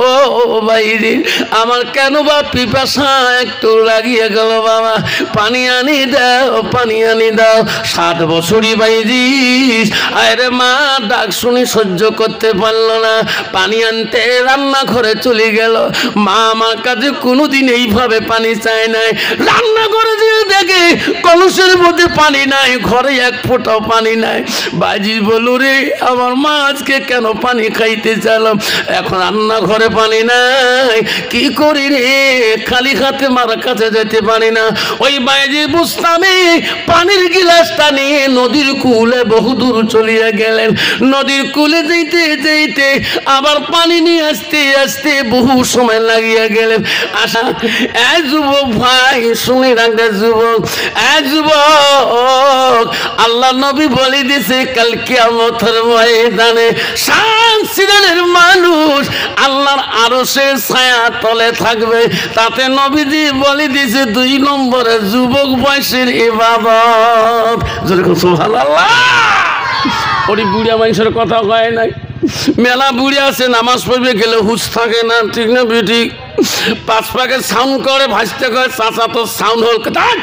ও বাইরে আমার কেন বা পিপাসা একটু লাগিয়ে গেল বাবা, পানি আনি দাও, পানি আনি দাও। 7 বছরই বাইজিস। আরে মা ডাক শুনি সহ্য করতে পারলো না, পানি আনতে রান্নাঘরে চলে গেল। মা আমার কাছে কোনোদিন এইভাবে পানি চায় নাই। রান্নাঘরে দিয়ে দেখে কলসের মধ্যে পানি নাই, ঘরে 1 ফোঁটাও পানি নাই। বাইজিস বলল রে আমার মা আজকে কেন পানি খাইতে চাইলাম, এখন রান্নাঘরে পানি নাই, কি করি রে, খালি হাতে মার কাছে যেতে পারি না। ওই বাইজি বুঝতামে পানির গিলাসটা নিয়ে নদীর কূলে বহুদূর চলিয়া গেলেন। নদীর কূলে যেতে যেতে আবার পানি নিয়ে আসতে আসতে বহু সময় লাগিয়া গেলেন। আশা এ যুবক ভাই শুনে রাখবে, যুবক এ যুবক, আল্লাহ নবী বলে দিছে কাল কিয়ামতের ময়দানে শান মানুষ আল্লাহর আরশের ছায়া তলে থাকবে। তাতে নবীজি বলে দিছে 2 নম্বরে যুবক বয়সের ইবাদত। যেরকম সুবহানাল্লাহ। ওই বুড়িয়া মানুষের কথা কয় নাই, মেলা বুড়ি আছে নামাজ পড়বে গেলে হুঁশ থাকে না, ঠিক না বেঠিক? 5 পাকে সাউন্ড করে ভাসতে কয় চাচা তো সাউন্ড হল থাক,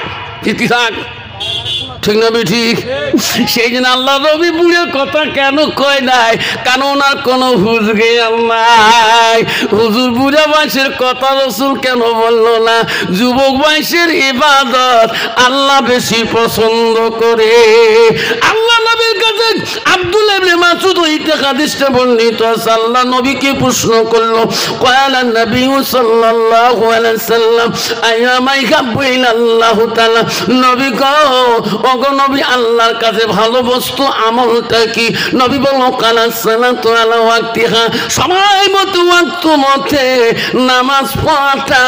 ঠিক না ঠিক? সেই জন্য আল্লাহ নবী বুড়ের কথা কেন কয় নাই, কারণ ওনার কোনো হুঁশ জ্ঞান নাই। হুজুর বুড়া বয়সের কথা রসুল কেন বললো না? যুবক বয়সের ইবাদত আল্লাহ বেশি পছন্দ করে। আল্লাহ নবীর কাছে আব্দুল্লাহ ইবনে মাসউদ ওই হাদিসটা বর্ণিত আছে। আল্লাহ নবীকে প্রশ্ন করলো, ক্বালা নবী সাল্লাল্লাহু আলাইহি সাল্লাম আইয়ামা ইহাব্বু ইলাল্লাহু তাআলা, নবী গো ওগো নবী আল্লাহর কাছে ভালো বস্তু আমলটা কি? নবী বলল কালাস সালাতু আলা ওয়াক্তিহা, সময় মতো ওয়াক্ত মতে নামাজ পড়া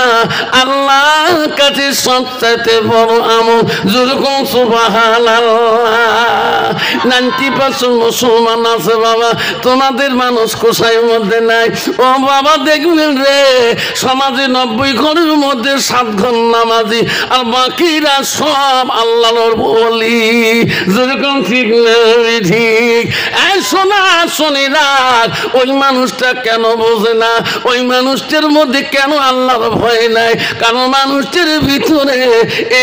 আল্লাহর কাছে সবচেয়ে বড় আমল। যেরকম সুবহানাল্লাহ। 90% মুসলমান আছে বাবা, তোমাদের মানুষ কোষায় মধ্যে নাই। ও বাবা দেখবেন রে সমাজে 90 ঘরের মধ্যে 7 ঘর নামাজি, আর বাকিরা সব আল্লাহর বলি। যেরকম ঠিক নয় ঠিক? শোনা শোনে রাখ, ওই মানুষটা কেন বোঝে না? ওই মানুষটার মধ্যে কেন আল্লাহর ভয় নাই? কারণ মানুষটার ভিতরে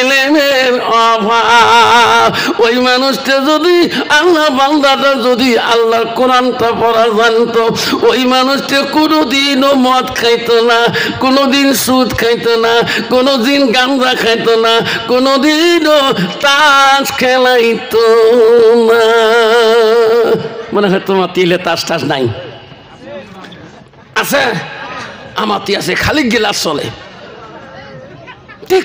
এলেমের অভাব। ওই মানুষটা যদি আল্লাহ বান্দাটা যদি আল্লাহর কোরআনটা পড়া জানতো, ওই মানুষটা কোনোদিনও মদ খাইতো না, কোনোদিন সুদ খাইতো না, কোনোদিন গাঁজা খাইতো না, কোনোদিনও তাস খেলাইতো না। মনে হয় তোমার তিলে তাস টাস নাই? আছে? আমার তি আছে, খালি গিলাস চলে।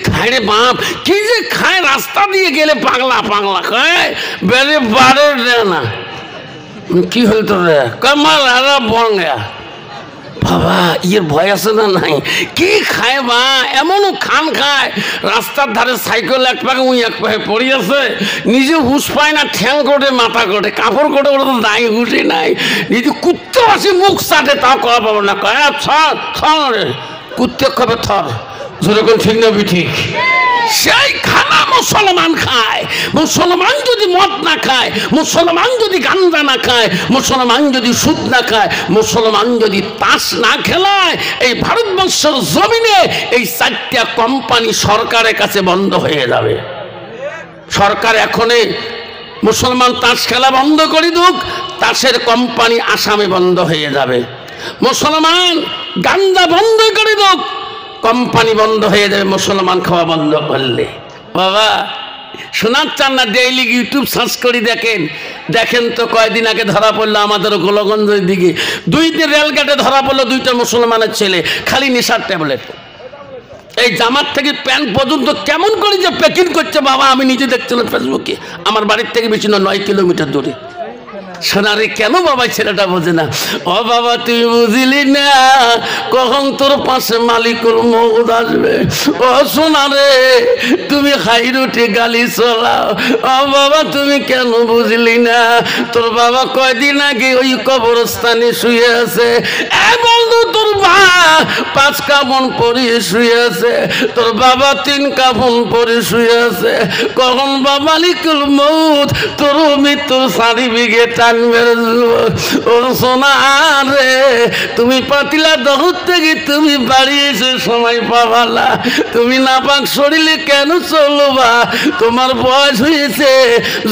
খায় রে বাপ, কি যে খায়, রাস্তা দিয়ে গেলে পাগলা পাগলা খায়, বেড়ে বাড়ে না। কি হইতো রে কামাল হারা বঙ্গা বাবা, ইয়ের ভয় আছে না নাই? কি খায় বা, এমনও খান খায় রাস্তার ধারে সাইকেল 1 পাকে উই 1 পাকে পড়ে আছে, নিজে হুঁশ পায় না, ঠ্যাং কোটে মাথা কোটে কাপড় কোটে, ওটা তো দায় হুঁশে নাই। যদি কুত্তে আসি মুখ চাটে তাও করা পাবো না, কয় থর থর রে কুত্তে কবে থর। যেরকম ঠিক না ঠিক? সেই খানা মুসলমান খায়। মুসলমান যদি মদ না খায়, মুসলমান যদি গাঁজা না খায়, মুসলমান যদি সুদ না খায়, মুসলমান যদি তাস না খেলায়, এই ভারতবর্ষের জমিনে এই 4টা কোম্পানি সরকারের কাছে বন্ধ হয়ে যাবে। সরকার এখনই মুসলমান তাস খেলা বন্ধ করে দুক, তাসের কোম্পানি আসামে বন্ধ হয়ে যাবে। মুসলমান গাঁজা বন্ধ করে দুক, কোম্পানি বন্ধ হয়ে যাবে মুসলমান খাওয়া বন্ধ করলে। বাবা শোনার চান না? ডেইলি ইউটিউব সার্চ করে দেখেন, দেখেন তো কয়েকদিন আগে ধরা পড়লো আমাদের গোলগঞ্জের দিকে 2টি রেলগেটে ধরা পড়লো 2টা মুসলমানের ছেলে, খালি নেশার ট্যাবলেট। এই জামার থেকে প্যান্ট পর্যন্ত কেমন করে যে প্যাকিং করছে বাবা, আমি নিজে দেখছিলাম ফেসবুকে। আমার বাড়ির থেকে বেশি না 9 কিলোমিটার দূরে। সোনারে কেন বাবা ছেলেটা বোঝে না? ও বাবা তুই বুঝলি না কখন তোর পাশে মালিকুল মউত আসবে? ও সোনারে তুমি খাই রুটি গালি চলাও। ও বাবা তুমি কেন বুঝলি না? তোর বাবা কয়দিন আগে ওই কবরস্থানে শুয়ে আছে। এ বন্ধু তোর মা 5 কাফন পরিয়ে শুয়ে আছে, তোর বাবা 3 কাফন পরে শুয়ে আছে। কখন বাবা মালিকুল মউত তোর মৃত্যুর সার্টিফিকেট কান মেরে ও সোনা রে, তুমি পাতিলা দহর থেকে তুমি বাড়ি এসে সময় পাবালা, তুমি নাপাক শরীরে কেন চলবা? তোমার বয়স হয়েছে,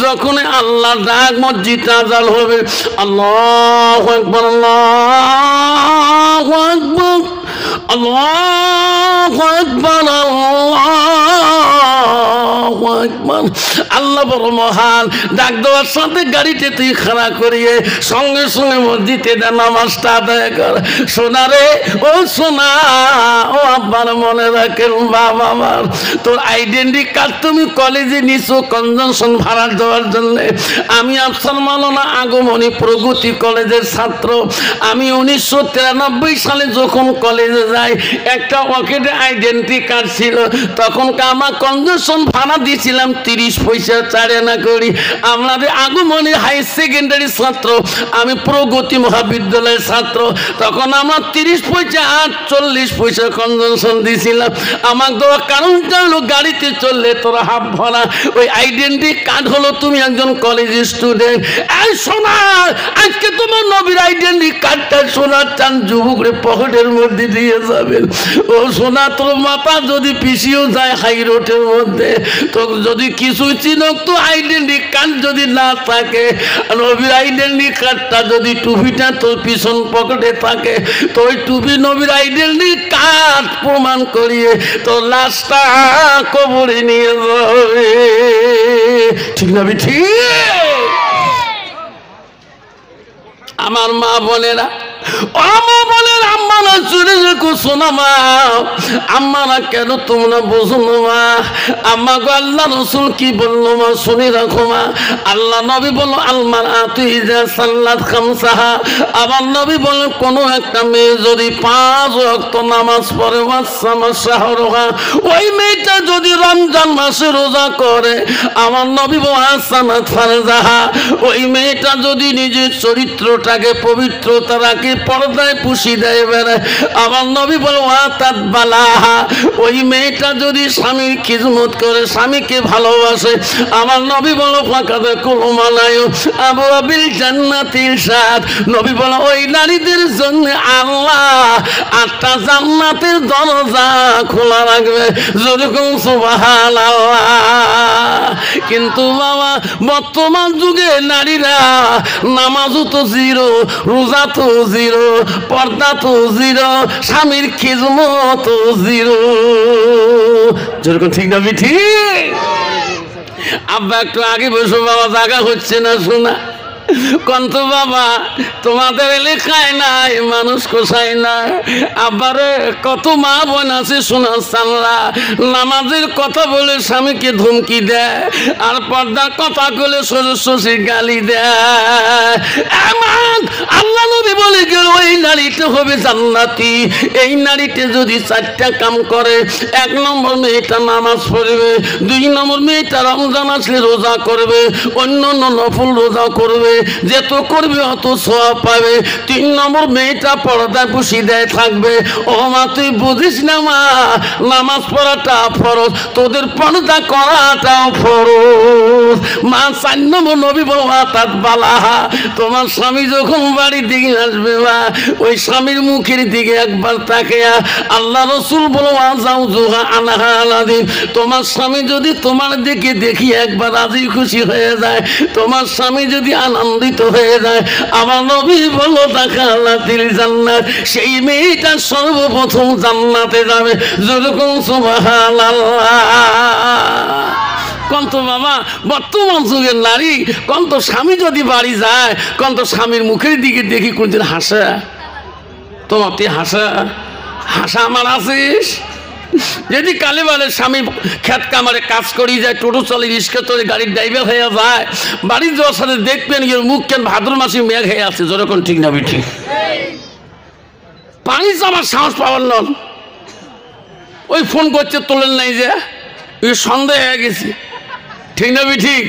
যখন আল্লাহ ডাক মসজিদ আজান হবে, আল্লাহু আকবার আল্লাহু আকবার আল্লাহু আকবার আল্লাহু আকবার, আল্লাহ বড় মহান। ডাক দেওয়ার সাথে গাড়িতে তুই খাড়া করিয়ে সঙ্গে সঙ্গে মসজিদে নামাজটা আদায় কর। সোনা রে ও সোনা, ও আব্বার মনে রাখেন বাবা আমার, তোর আইডেন্টি কার্ড তুমি কলেজে নিছো কনজাংশন ভাড়া দেওয়ার জন্য। আমি আফসার মাওলানা আগমনী প্রগতি কলেজের ছাত্র। আমি 1993 সালে যখন কলেজে যাই, একটা পকেটে আইডেন্টি কার্ড ছিল। তখন আমার কনজাংশন ভাড়া দিয়েছিলাম 30 পয়সা, 4 আনা করি। আমাদের আগমনী হাই সেকেন্ডারি ছাত্র, আমি প্রগতি মহাবিদ্যালয়ের ছাত্র। তখন আমার 30 পয়সা আর 40 পয়সা কনজাংশন দিয়েছিলাম। আমার দেওয়া কারণটা হলো গাড়িতে চললে তোরা হাফ ভরা, ওই আইডেন্টি কার্ড হলো তুমি একজন কলেজ স্টুডেন্ট। এই সোনা, আজকে তোমার নবীর আইডেন্টি কার্ডটা সোনার চান যুবকরে পকেটের মধ্যে দিয়ে যাবেন। ও সোনা, তোর মাথা যদি পিছিয়েও যায় হাই রোডের মধ্যে, তো যদি কিছু চিনক তো আইডেন্টি কার্ড যদি না থাকে, নবীর আইডেন্টি কার্ডটা যদি টুপিটা তোর পিছন পকেটে থাকে, তো ওই টুপি নবীর আইডেন্টি কার্ড প্রমাণ করিয়ে তোর লাশটা কবরে নিয়ে যাবে। ঠিক না ঠিক? আমার মা বোনেরা, আমাদের আম্মারা চলে দেখো শোনা মা, আম্মারা কেন তোমরা বোঝো মা? আম্মা গো আল্লাহ রসুল কি বললো মা, শুনে রাখো মা। আল্লাহ নবী বলো আলমার আতুইজা সাল্লাত খামসাহা, আবার নবী বলে কোনো একটা মেয়ে যদি 5 ওয়াক্ত নামাজ পড়ে, ওয়াসামাশাহরহা, ওই মেয়েটা যদি রমজান মাসে রোজা করে, আমার নবী বলে হাসানাত ফারজাহা, ওই মেয়েটা যদি নিজের চরিত্রটাকে পবিত্রতা রাখে, পর্দায় পুষি দেয় বেড়ায়, আমার নবী বলে ওয়াতাত বালাহা, ওই মেয়েটা যদি স্বামীর খিদমত করে, স্বামীকে ভালোবাসে, আমার নবী বলো ফাঁকাতে কুলমানায়ু আবু আবিল জান্নাতিল সাদ, নবী বলো ওই নারীদের জন্য আল্লাহ 8টা জান্নাতের দরজা খোলা রাখবে। যেরকম সুবহানাল্লাহ। কিন্তু বাবা, বর্তমান যুগে নারীরা নামাজও তো জিরো, রোজা তো জিরো, পর্দা তো জিরো, স্বামীর খিদমত জিরো। যেরকম ঠিক না ঠিক? আব্বা একটু আগে বসো বাবা, জায়গা হচ্ছে না শোনা। কন্ত বাবা, তোমাদের এলাকায় নাই মানুষ কোষায় না। আবারে কত মা বোন আছে শোনা সাল্লা, নামাজের কথা বলে স্বামীকে ধমকি দেয়, আর পর্দার কথা বলে শ্বশুর গালি দেয়। আল্লাহ নবী বলে গেল ওই নারীটা হবে জান্নাতি। এই নারীতে যদি 4টা কাম করে, 1 নম্বর মেয়েটা নামাজ পড়বে, 2 নম্বর মেয়েটা রমজান আসলে রোজা করবে, অন্য নফল রোজা করবে, যেত করবে অত সওয়াব পাবে। 3 নম্বর মেয়েটা পর্দা পুষি দেয় থাকবে। ও মা, তুই বুঝিস না মা, নামাজ পড়াটা ফরজ, তোদের পর্দা করাটাও ফরজ মা। 4 নম্বর নবী বলা তাত বালাহা, তোমার স্বামী যখন বাড়ির দিকে আসবে মা, ওই স্বামীর মুখের দিকে একবার তাকিয়া আল্লাহ রসুল বলো যাও জোহা আনাহা আলাদিন, তোমার স্বামী যদি তোমার দিকে দেখি একবার রাজি খুশি হয়ে যায়, তোমার স্বামী যদি আনন্দিত হয়ে যায়, আমার নবী বলো দাখালাতিল জান্নাত, সেই মেয়েটা সর্বপ্রথম জান্নাতে যাবে। যেরকম সুবহানাল্লাহ। কন্ত বাবা, বর্তমান যুগের নারী কন্ত স্বামী যদি বাড়ি যায়, কন্ত স্বামীর মুখের দিকে দেখি কোনদিন হাসে? তোমার তুই হাসা হাসা আমার আছিস? যদি কালে বলে স্বামী খেত কামারে কাজ করি যায়, টোটো চলে, রিক্সা চলে, গাড়ির ড্রাইভার হয়ে যায়, বাড়ি যাওয়ার সাথে দেখবেন মুখ কেন ভাদ্র মাসে মেঘ হয়ে আছে। যেরকম ঠিক না ঠিক? পানি আমার সাহস পাওয়ার নন, ওই ফোন করছে তোলেন নাই যে, ওই সন্দেহ হয়ে গেছি। ঠিক না ঠিক?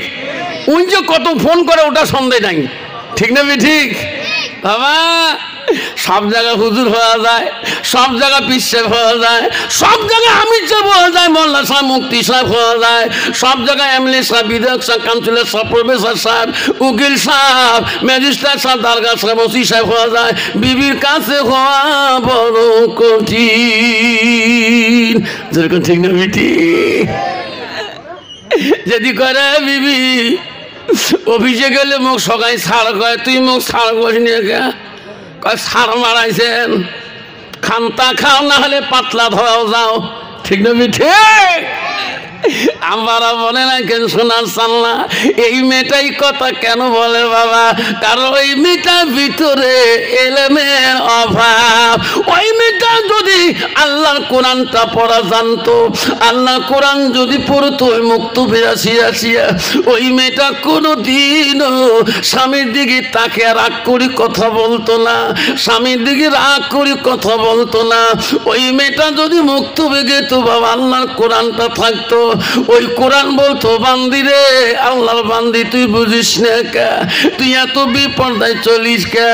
উনি যে কত ফোন করে ওটা সন্দেহ নাই। ঠিক না ঠিক? বাবা সব জায়গায় হুজুর হওয়া যায়, সব জায়গায় পীর সাহেব হওয়া যায়, সব জায়গায় আমির সাহেব হওয়া যায়, মোল্লা সাহেব মুফতি সাহেব হওয়া যায়, সব জায়গায় এমএলএ সাহেব, বিধায়ক সাহেব, কাউন্সিলর সাহেব, প্রফেসর সাহেব, উকিল সাহেব, ম্যাজিস্ট্রেট সাহেব, দারগা সাহেব, ওসি সাহেব হওয়া যায়। বিবির কাছে হওয়া বড় কঠিন। যেরকম ঠিক না বিটি? যদি করে বিবি অফিসে গেলে মুখ সকাই ছাড় কয়, তুই মুখ ছাড় করিস নিয়ে কয় ছাড় মারাইছেন, খান্তা খাও না হলে পাতলা ধরাও যাও। ঠিক না ঠিক? আমরা বলে না কেন শোনার চাল না? এই মেয়েটাই কথা কেন বলে বাবা? কারণ ওই মেয়েটার ভিতরে এলেমের অভাব। ওই মেয়েটা যদি আল্লাহর কোরআনটা পড়া জানতো, আল্লাহ কোরআন যদি পড়তো ওই মুক্তবে আসিয়া আসিয়া, ওই মেয়েটা কোনোদিনও স্বামীর দিকে তাকে রাগ করে কথা বলতো না, স্বামীর দিকে রাগ করে কথা বলতো না। ওই মেয়েটা যদি মুক্তবে গেত বাবা, আল্লাহর কোরআনটা থাকতো, ওই কোরআন বলতো বান্দি রে, আল্লাহর বান্দি তুই বুঝিস না কে, তুই এত বিপর্দায় চলিস কে?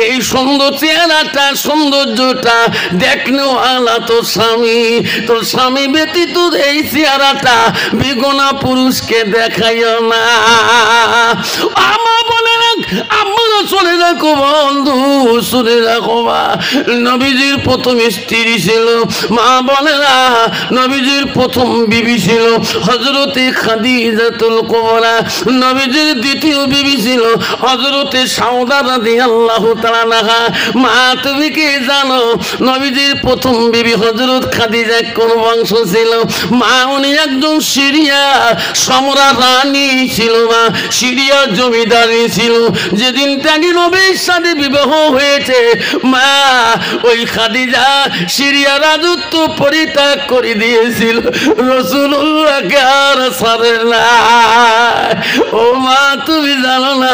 এই সুন্দর চেহারাটা, সৌন্দর্যটা দেখলেও আল্লাহ তোর স্বামী ব্যতীত এই চেহারাটা বিগনা পুরুষকে দেখাইও না। আমার বলে রাখ, আমরা চলে রাখো বন্ধু, শুনে রাখো মা, নবীজির প্রথম স্ত্রী ছিল, মা বলে না নবীজির প্রথম বিবি ছিল হযরতে খাদিজাতুল কুবরা, নবীজির দ্বিতীয় বিবি ছিল হযরতে সাউদা রাদিয়াল্লাহু তাআলা আনহা। মা তুমি কি জানো নবীজির প্রথম বিবি হযরত খাদিজা কোন বংশ ছিল? মা উনি একজন সিরিয়া সম্রাট রানী ছিল, মা সিরিয়া জমিদারি ছিল। যেদিন থেকে নবীর সাথে বিবাহ হয়েছে মা, ওই খাদিজা সিরিয়া রাজত্ব পরিত্যাগ করে দিয়েছিল, রাসূলুল্লাহকে আর ছাড়ে না। ও মা তুমি জানো না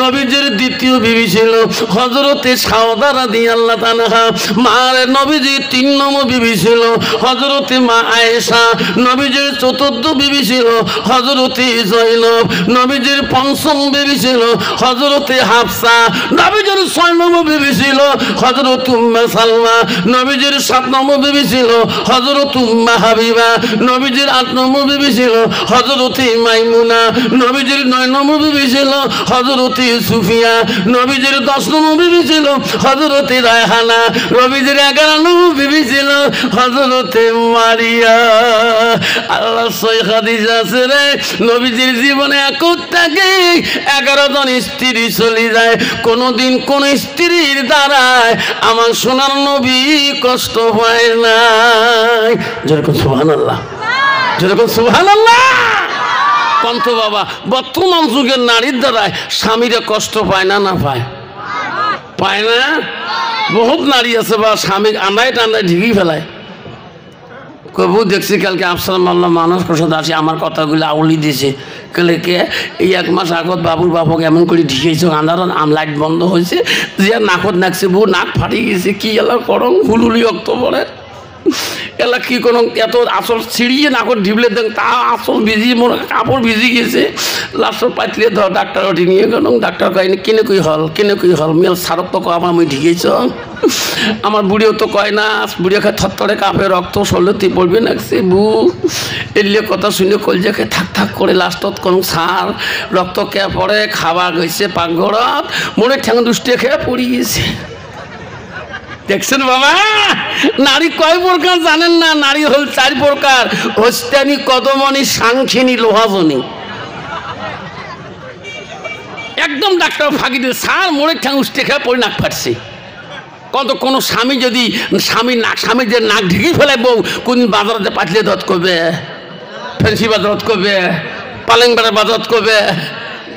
নবীজির দ্বিতীয় বিবি ছিল হযরতে সাউদা রাদিয়াল্লাহু আনহা। মার নবীজির 3 নম্বর বিবি ছিল হযরতে মা আয়েশা, নবীজির চতুর্থ বিবি ছিল হযরতে জয়নব, নবীজির 5ম বিবি ছিল হযরতে হাফসা, নবীজির 6 নম্বর বিবি ছিল হযরত উম্মে সালমা, নবীজির 7 নম্বর বিবি ছিল হযরত উম্মে হাবিবা, নবীজির 8 নম্বর বিবি ছিল হযরতে মাইমুনা, নবীজির 9 নম্বর বিবি ছিল হযরতে সুফিয়া, নবীজির 10 নম্বর বিবি ছিল হযরতে রায়হানা, নবীজির 11 নম্বর বিবি ছিল হযরতে মারিয়া। আল্লাহ সই খাদিজা রে, নবীজির জীবনে একটাকে 11 জন স্ত্রী চলে যায়। কোনদিন কোন স্ত্রীর দ্বারায় আমার সোনার নবী কষ্ট হয় নাই। যেরকম সুবহানাল্লাহ, যেরকম সুবহানাল্লাহ। কন্ত বাবা, বর্তমান যুগের নারীর দ্বারায় স্বামীরা কষ্ট পায় না? না পায়? পায় না? বহুত নারী আছে বা স্বামী আন্দায় টান্দায় ঢিকি ফেলায়। কবু দেখছি কালকে আফসার মাল্লা মানুষ প্রসাদ আসে আমার কথাগুলো আউলি দিয়েছে, কেলে কে এই 1 মাস আগত বাবুর বাপক এমন করে ঢিকেছে আন্ধারণ লাইট বন্ধ হয়েছে, যে নাকত নাকছে বউ নাক ফাটিয়ে গেছে, কি এলা করং হুলুলি অক্টোবরে এলা কি কোনো এত আসল ছিঁড়িয়ে নাকত ঢিবলে দেন, তা আসল ভিজি মোর কাপড় ভিজি গেছে। লাস্টত পাইলে ধর ডাক্তার ওটি নিয়ে গেল, ডাক্তার কয় কেনে কই হল মেল সারক তো কয় আমার মুই ঢিকেছ। আমার বুড়িও তো কয় না, বুড়িয়া খায় থরথরে কাঁপে, রক্ত শরীরতে পড়বে নাকছে বু এলে কথা শুনে কলজা খেয়ে থাক করে লাস্টত কোন সার রক্ত কে পড়ে খাওয়া গেছে পাকঘরত, মনে ঠ্যাং দুষ্টিয়ে খেয়ে পড়ে গেছে। দেখছেন বাবা, নারী কয় প্রকার জানেন না? নারী হল 4 প্রকার, হস্তানি, কদমনি, সাংখিনী, লোহাজনী। একদম ডাক্তার ফাঁকি দিয়ে সার মোড়ে ঠ্যাং উষ্ঠে খেয়ে পড়ে নাক ফাটছে। কত কোনো স্বামী যদি স্বামী যে নাক ঢেকে ফেলে বউ কোন বাজারতে পাতলে দত করবে, ফেন্সি বাজারত করবে, পালেং বেড়ার বাজারত করবে,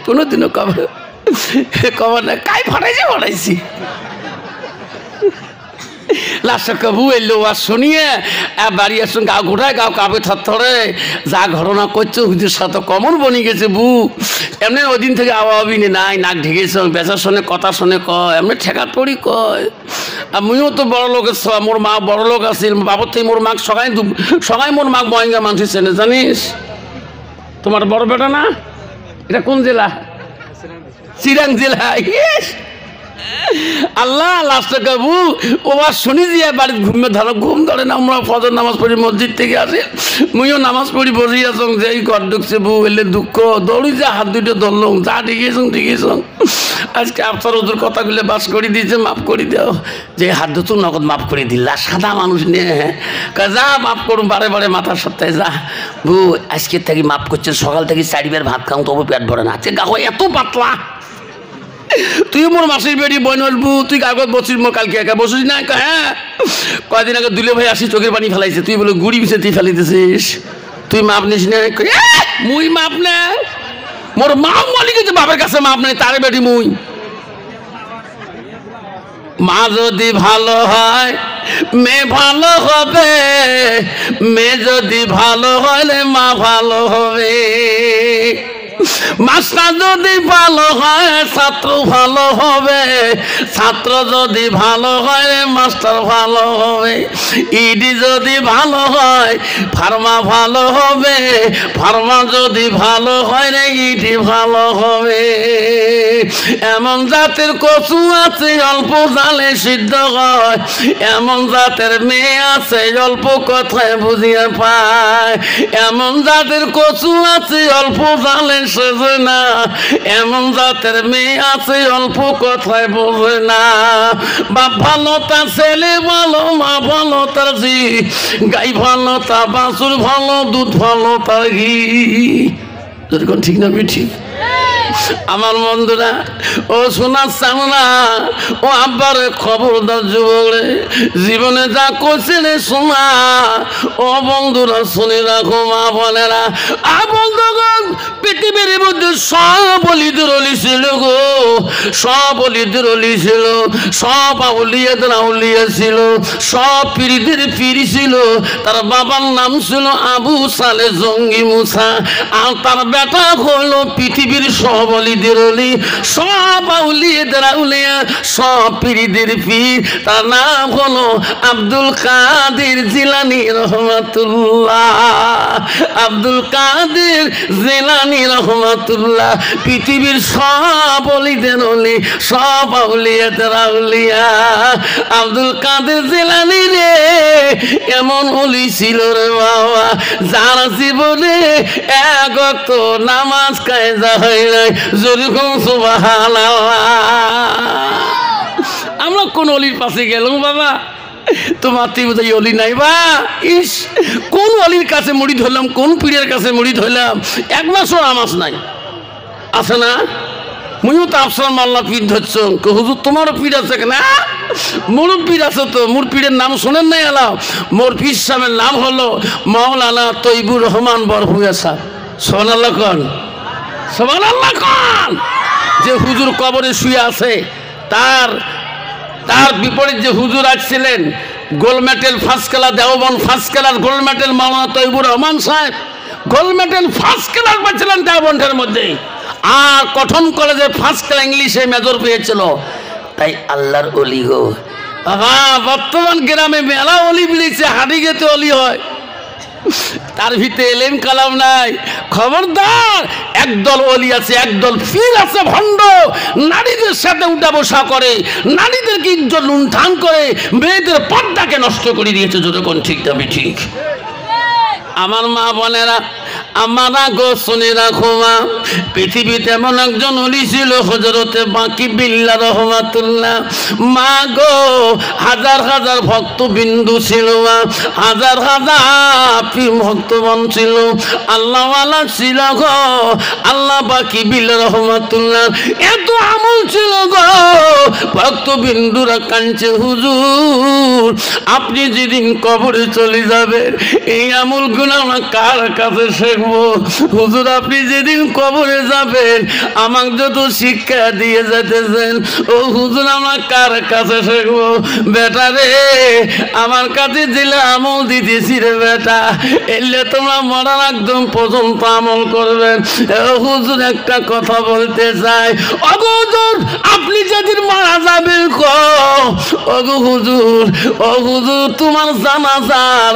কোনোদিনও কবে না কাই ফাটাইছি। লাস্টে কবু এলো আর শুনিয়ে বাড়ি আসুন গাও ঘোটায় গাও কাপে থরথরে যা ঘটনা করছে হুজুর সাথে কমন বনি গেছে বু। এমনি ওই দিন থেকে আওয়াবি নাই নাক ঢেকেছ বেচার শোনে কথা শোনে কয় এমনি ঠেকাত পড়ি কয়। আর মুইও তো বড় লোকের মোর মা বড় লোক আছিল, বাবর থেকে মোর মাক সবাই মোর মাক বয়ঙ্গা মানুষ চেনে জানিস। তোমার বড় বেটা না? এটা কোন জেলা? চিরাং জেলা। আল্লাহ লাস্টে কাবু ওবার শুনি দিয়ে বাড়িতে ঘুম ধরে না। আমরা ফজর নামাজ পড়ি মসজিদ থেকে আসি, মুইও নামাজ পড়ি বসি আসং, যেই ঘর ঢুকছে বউ এলে দুঃখ দৌড়ি যে হাত দুটো ধরলাম, যা ঠিকইছ আজকে আপনার ওদের কথাগুলো বাস করে দিয়েছে, মাফ করে দাও। যে হাত ধুতো নগদ মাফ করে দিলা, সাদা মানুষ নিয়ে যা মাফ করুন, বারে বারে মাথার সপ্তাহে যা বউ আজকে থেকে মাফ করছে, সকাল থেকে 4 বার ভাত খাও তবু পেট ভরে না। আজকে গাও এত পাতলা, তুই মোর মাসির বেড়ি বই নলবু, তুই কাগজ বসিস মো কালকে একা বসিস না। হ্যাঁ কয়দিন আগে দুলে ভাই আসি চোখের পানি ফেলাইছে, তুই বলে গুড়ি মিশে তুই ফেলাইতেছিস, তুই মাপ নিস না। মুই মাপ নে, মোর মা মালিক বাপের কাছে মাপ নেই, তারে বেটি মুই। মা যদি ভালো হয় মেয়ে ভালো হবে, মেয়ে যদি ভালো হলে মা ভালো হবে। মাস্টার যদি ভালো হয় ছাত্র ভালো হবে, ছাত্র যদি ভালো হয় মাস্টার ভালো হবে। ইডি যদি ভালো হয় ফার্মা ভালো হবে, ফার্মা যদি ভালো হয় রে ইডি ভালো হবে। এমন জাতের কচু আছে অল্প জালে সিদ্ধ হয়, এমন জাতের মেয়ে আছে অল্প কথায় বুঝিয়ে পায়। এমন জাতের কচু আছে অল্প জালে সেজে না, এমন জাতের মেয়ে আছে অল্প কথায় বোঝে না। বাপ ভালো তার ছেলে ভালো, মা ভালো তার জি, গাই ভালো তা বাছুর ভালো, দুধ ভালো তার ঘি। যেরকম ঠিক না ঠিক? আমার বন্ধুরা ও শোনা চাও না, ও আব্বার খবরদার যুবকরে, জীবনে যা করছে রে শোনা। ও বন্ধুরা শুনে রাখো মা বোনেরা, বন্ধুগণ পৃথিবীর মধ্যে সব অলিদের অলি ছিল গো, সব অলিদের অলি ছিল, সব আউলিয়াদের আউলিয়া ছিল, সব পীরদের পীর ছিল। তার বাবার নাম ছিল আবু সালে জঙ্গি মুসা, আর তার বেটা হলো পৃথিবীর সব অলিদের অলি, সব আউলিয়াদের আউলিয়া, সব পীরদের পীর। তার নাম হলো আব্দুল কাদের জিলানী রহমাতুল্লাহ। আব্দুল কাদের জিলানী রহমাতুল্লাহ পৃথিবীর সব অলিদের অলি, সব আউলিয়াদের আউলিয়া। আব্দুল কাদের জিলানী রে এমন অলি ছিল রে বাবা, যার জীবনে এক ওয়াক্ত নামাজ কায়দা হয় নাই। যেরকম সুবহানাল্লাহ। আমরা কোন অলির পাশে গেলাম বাবা, তোমার বোধ অলি নাই বা ইস, কোন অলির কাছে মুড়ি ধরলাম, কোন পীরের কাছে মুড়ি ধরলাম, এক মাসও নামাজ নাই। আছে না? মুইও তো আফসার মাল্লা পীর ধরছ, হুজুর তোমারও পীর আছে না? মোরও পীর আছে তো, মোর পীরের নাম শোনেন নাই? আলা মোর পীর সাহেবের নাম হলো মাওলানা তৈবুর রহমান বরভুয়া সাহেব। সুবহানাল্লাহ কোন, সুবহানাল্লাহ কোন। যে হুজুর কবরে শুয়ে আছে, তার বিপরীত যে হুজুর আসছিলেন, gold medal first class Deoband first class gold medal Maulana Taibur Rahman সাহেব গোল্ড মেডেল ফার্স্ট ক্লাস পাচ্ছিলেন দেওবন্দের মধ্যে, আর কটন কলেজে ফার্স্ট ক্লাস ইংলিশে মেজর পেয়েছিল। তাই আল্লাহর অলি গো বাবা। বর্তমান গ্রামে মেলা অলি বেরিয়েছে, হাঁড়ি গেতে অলি হয়, তার ভিতরে এলেম কালাম নাই। খবরদার, একদল অলি আছে, একদল পীর আছে ভণ্ড, নারীদের সাথে উঠা বসা করে, নারীদেরকে ইজ্জত লুণ্ঠন করে, মেয়েদের পর্দাকে নষ্ট করে দিয়েছে। যতক্ষণ ঠিক যাবে ঠিক। আমার মা বোনেরা, আমারা গো শুনে রাখো মা, পৃথিবীতে এমন একজন অলি ছিল হযরতে বাকি বিল্লাহ রহমাতুল্লাহ। মা গো হাজার হাজার ভক্তবিন্দু ছিল, মা হাজার হাজার ভক্তগণ ছিল, আল্লাহওয়ালা ছিল গো। আল্লাহ বাকি বিল্লাহ রহমাতুল্লাহ এত আমল ছিল গো, ভক্তবিন্দুরা কাঁদছে, হুজুর আপনি যেদিন কবরে চলে যাবেন এই আমলগুলো আমরা কার কাছে শিখবো? হুজুর আপনি যেদিন কবরে যাবেন আমাকে যত শিক্ষা দিয়ে যেতেছেন, ও হুজুর আমরা কার কাছে শিখবো? বেটা রে, আমার কাছে দিলে আমল দিতেছি রে বেটা, এলে তোমরা মরার একদম পর্যন্ত আমল করবেন। হুজুর একটা কথা বলতে চাই, ওগো হুজুর আপনি যেদিন মারা যাবেন ওগো হুজুর ও হুজুর তোমার জানাজার